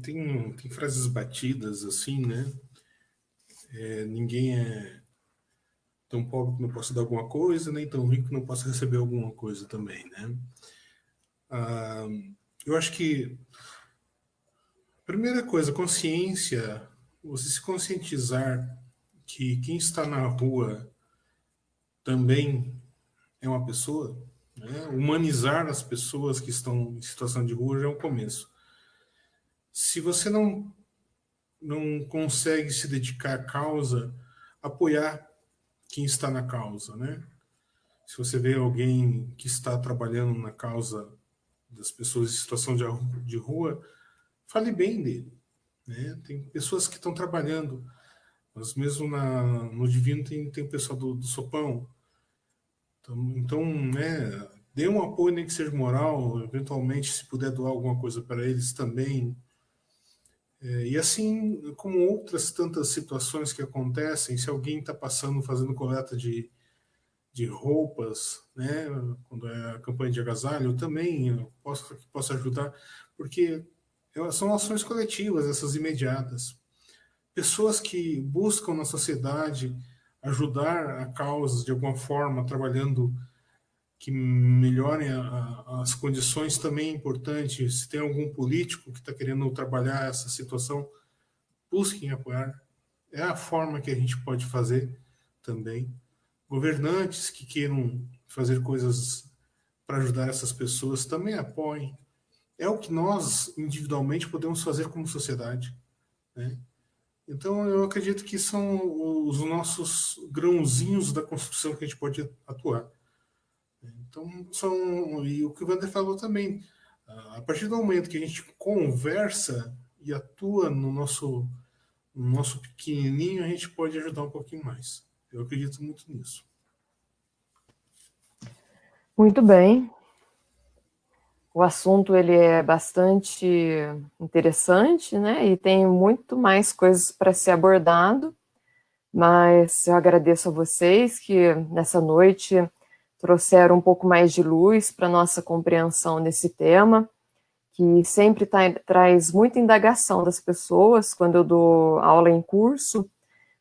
tem frases batidas assim, né? Ninguém é tão pobre que não possa dar alguma coisa, nem tão rico que não possa receber alguma coisa também, né? Eu acho que, primeira coisa, consciência, você se conscientizar que quem está na rua também é uma pessoa, né? Humanizar as pessoas que estão em situação de rua já é um começo. Se você não consegue se dedicar à causa, apoiar quem está na causa, né? Se você vê alguém que está trabalhando na causa das pessoas em situação de rua, fale bem dele, né? Tem pessoas que estão trabalhando, mas mesmo no Divino tem o pessoal do Sopão. Então, né, dê um apoio, nem que seja moral, eventualmente, se puder doar alguma coisa para eles também. E assim como outras tantas situações que acontecem, se alguém está fazendo coleta de roupas, né, quando é a campanha de agasalho, eu também posso ajudar, porque são ações coletivas, essas imediatas. Pessoas que buscam na sociedade ajudar a causas de alguma forma, trabalhando que melhorem as condições também é importante. Se tem algum político que está querendo trabalhar essa situação, busquem apoiar. É a forma que a gente pode fazer também. Governantes que queiram fazer coisas para ajudar essas pessoas também apoiem. É o que nós individualmente podemos fazer como sociedade, né? Então eu acredito que são os nossos grãozinhos da construção que a gente pode atuar. Então e o que o Wander falou também, a partir do momento que a gente conversa e atua no nosso pequenininho, a gente pode ajudar um pouquinho mais. Eu acredito muito nisso. Muito bem. O assunto ele é bastante interessante, né? E tem muito mais coisas para ser abordado, mas eu agradeço a vocês que nessa noite trouxeram um pouco mais de luz para a nossa compreensão desse tema, que sempre traz muita indagação das pessoas. Quando eu dou aula em curso,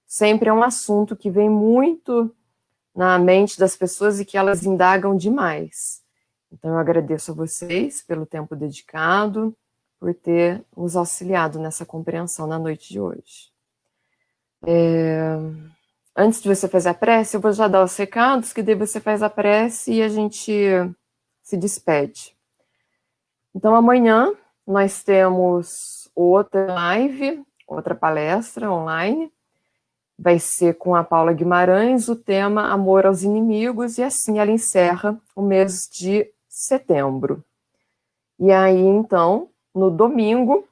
sempre é um assunto que vem muito na mente das pessoas e que elas indagam demais. Então, eu agradeço a vocês pelo tempo dedicado, por ter nos auxiliado nessa compreensão na noite de hoje. Antes de você fazer a prece, eu vou já dar os recados, que daí você faz a prece e a gente se despede. Então, amanhã nós temos outra live, outra palestra online. Vai ser com a Paula Guimarães, o tema Amor aos Inimigos, e assim ela encerra o mês de setembro. E aí, então, no domingo,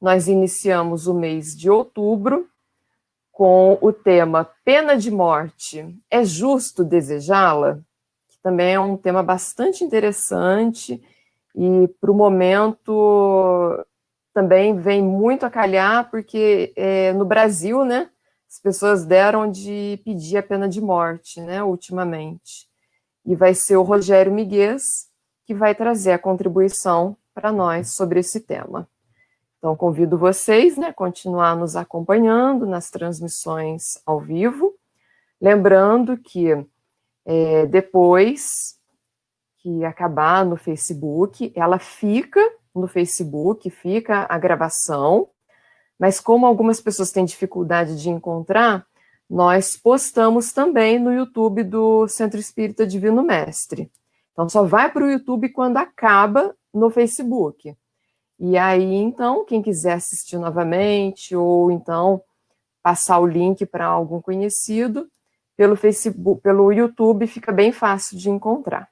nós iniciamos o mês de outubro com o tema Pena de Morte, é justo desejá-la? Que também é um tema bastante interessante e, para o momento, também vem muito a calhar, porque no Brasil, né, as pessoas deram de pedir a pena de morte, né, ultimamente. E vai ser o Rogério Miguez que vai trazer a contribuição para nós sobre esse tema. Então, convido vocês, né, a continuar nos acompanhando nas transmissões ao vivo. Lembrando que depois que acabar no Facebook, ela fica no Facebook, fica a gravação, mas como algumas pessoas têm dificuldade de encontrar, nós postamos também no YouTube do Centro Espírita Divino Mestre. Então, só vai para o YouTube quando acaba no Facebook. E aí, então, quem quiser assistir novamente, ou então passar o link para algum conhecido, pelo Facebook, pelo YouTube, fica bem fácil de encontrar.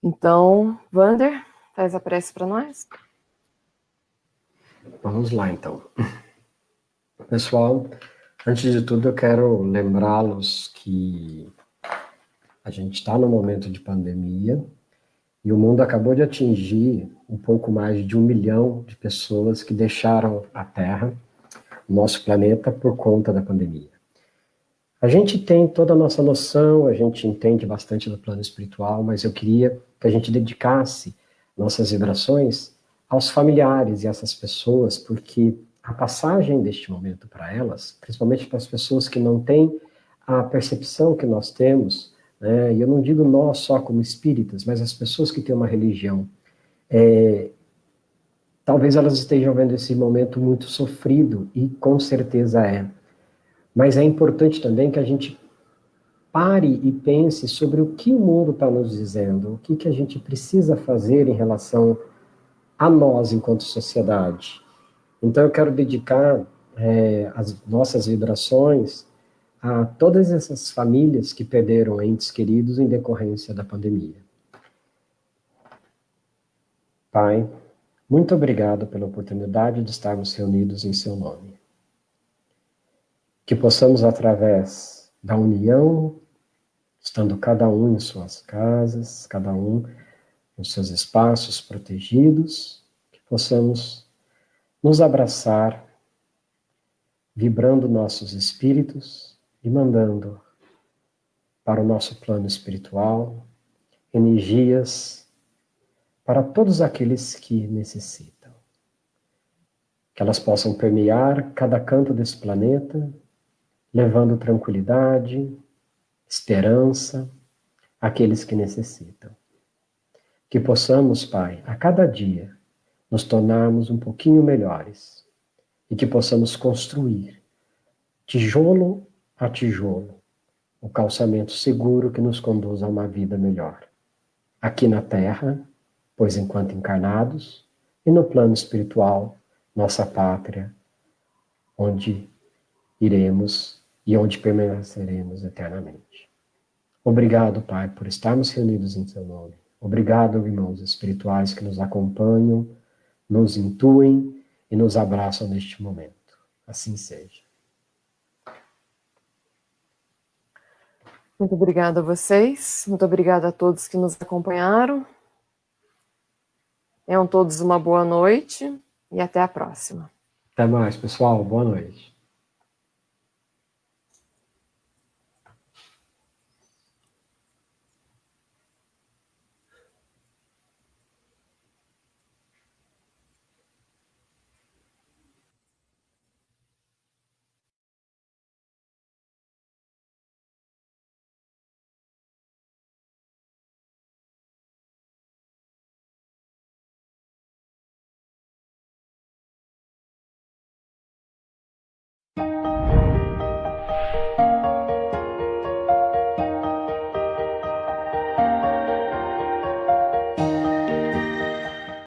Então, Wander, faz a prece para nós. Vamos lá, então. Pessoal, antes de tudo, eu quero lembrá-los que a gente está no momento de pandemia e o mundo acabou de atingir um pouco mais de 1 milhão de pessoas que deixaram a Terra, o nosso planeta, por conta da pandemia. A gente tem toda a nossa noção, a gente entende bastante do plano espiritual, mas eu queria que a gente dedicasse nossas vibrações aos familiares e essas pessoas, porque a passagem deste momento para elas, principalmente para as pessoas que não têm a percepção que nós temos, né, e eu não digo nós só como espíritas, mas as pessoas que têm uma religião, talvez elas estejam vendo esse momento muito sofrido, e com certeza é. Mas é importante também que a gente pare e pense sobre o que o mundo está nos dizendo, o que a gente precisa fazer em relação a nós enquanto sociedade. Então eu quero dedicar as nossas vibrações a todas essas famílias que perderam entes queridos em decorrência da pandemia. Pai, muito obrigado pela oportunidade de estarmos reunidos em seu nome. Que possamos, através da união, estando cada um em suas casas, cada um nos seus espaços protegidos, que possamos nos abraçar, vibrando nossos espíritos e mandando para o nosso plano espiritual energias para todos aqueles que necessitam. Que elas possam permear cada canto desse planeta, levando tranquilidade, esperança àqueles que necessitam. Que possamos, Pai, a cada dia, nos tornarmos um pouquinho melhores e que possamos construir, tijolo a tijolo, o calçamento seguro que nos conduz a uma vida melhor. Aqui na Terra, pois enquanto encarnados, e no plano espiritual, nossa pátria, onde iremos e onde permaneceremos eternamente. Obrigado, Pai, por estarmos reunidos em seu nome. Obrigado, irmãos espirituais que nos acompanham, nos intuem e nos abraçam neste momento. Assim seja. Muito obrigada a vocês, muito obrigada a todos que nos acompanharam. Tenham todos uma boa noite e até a próxima. Até mais, pessoal. Boa noite.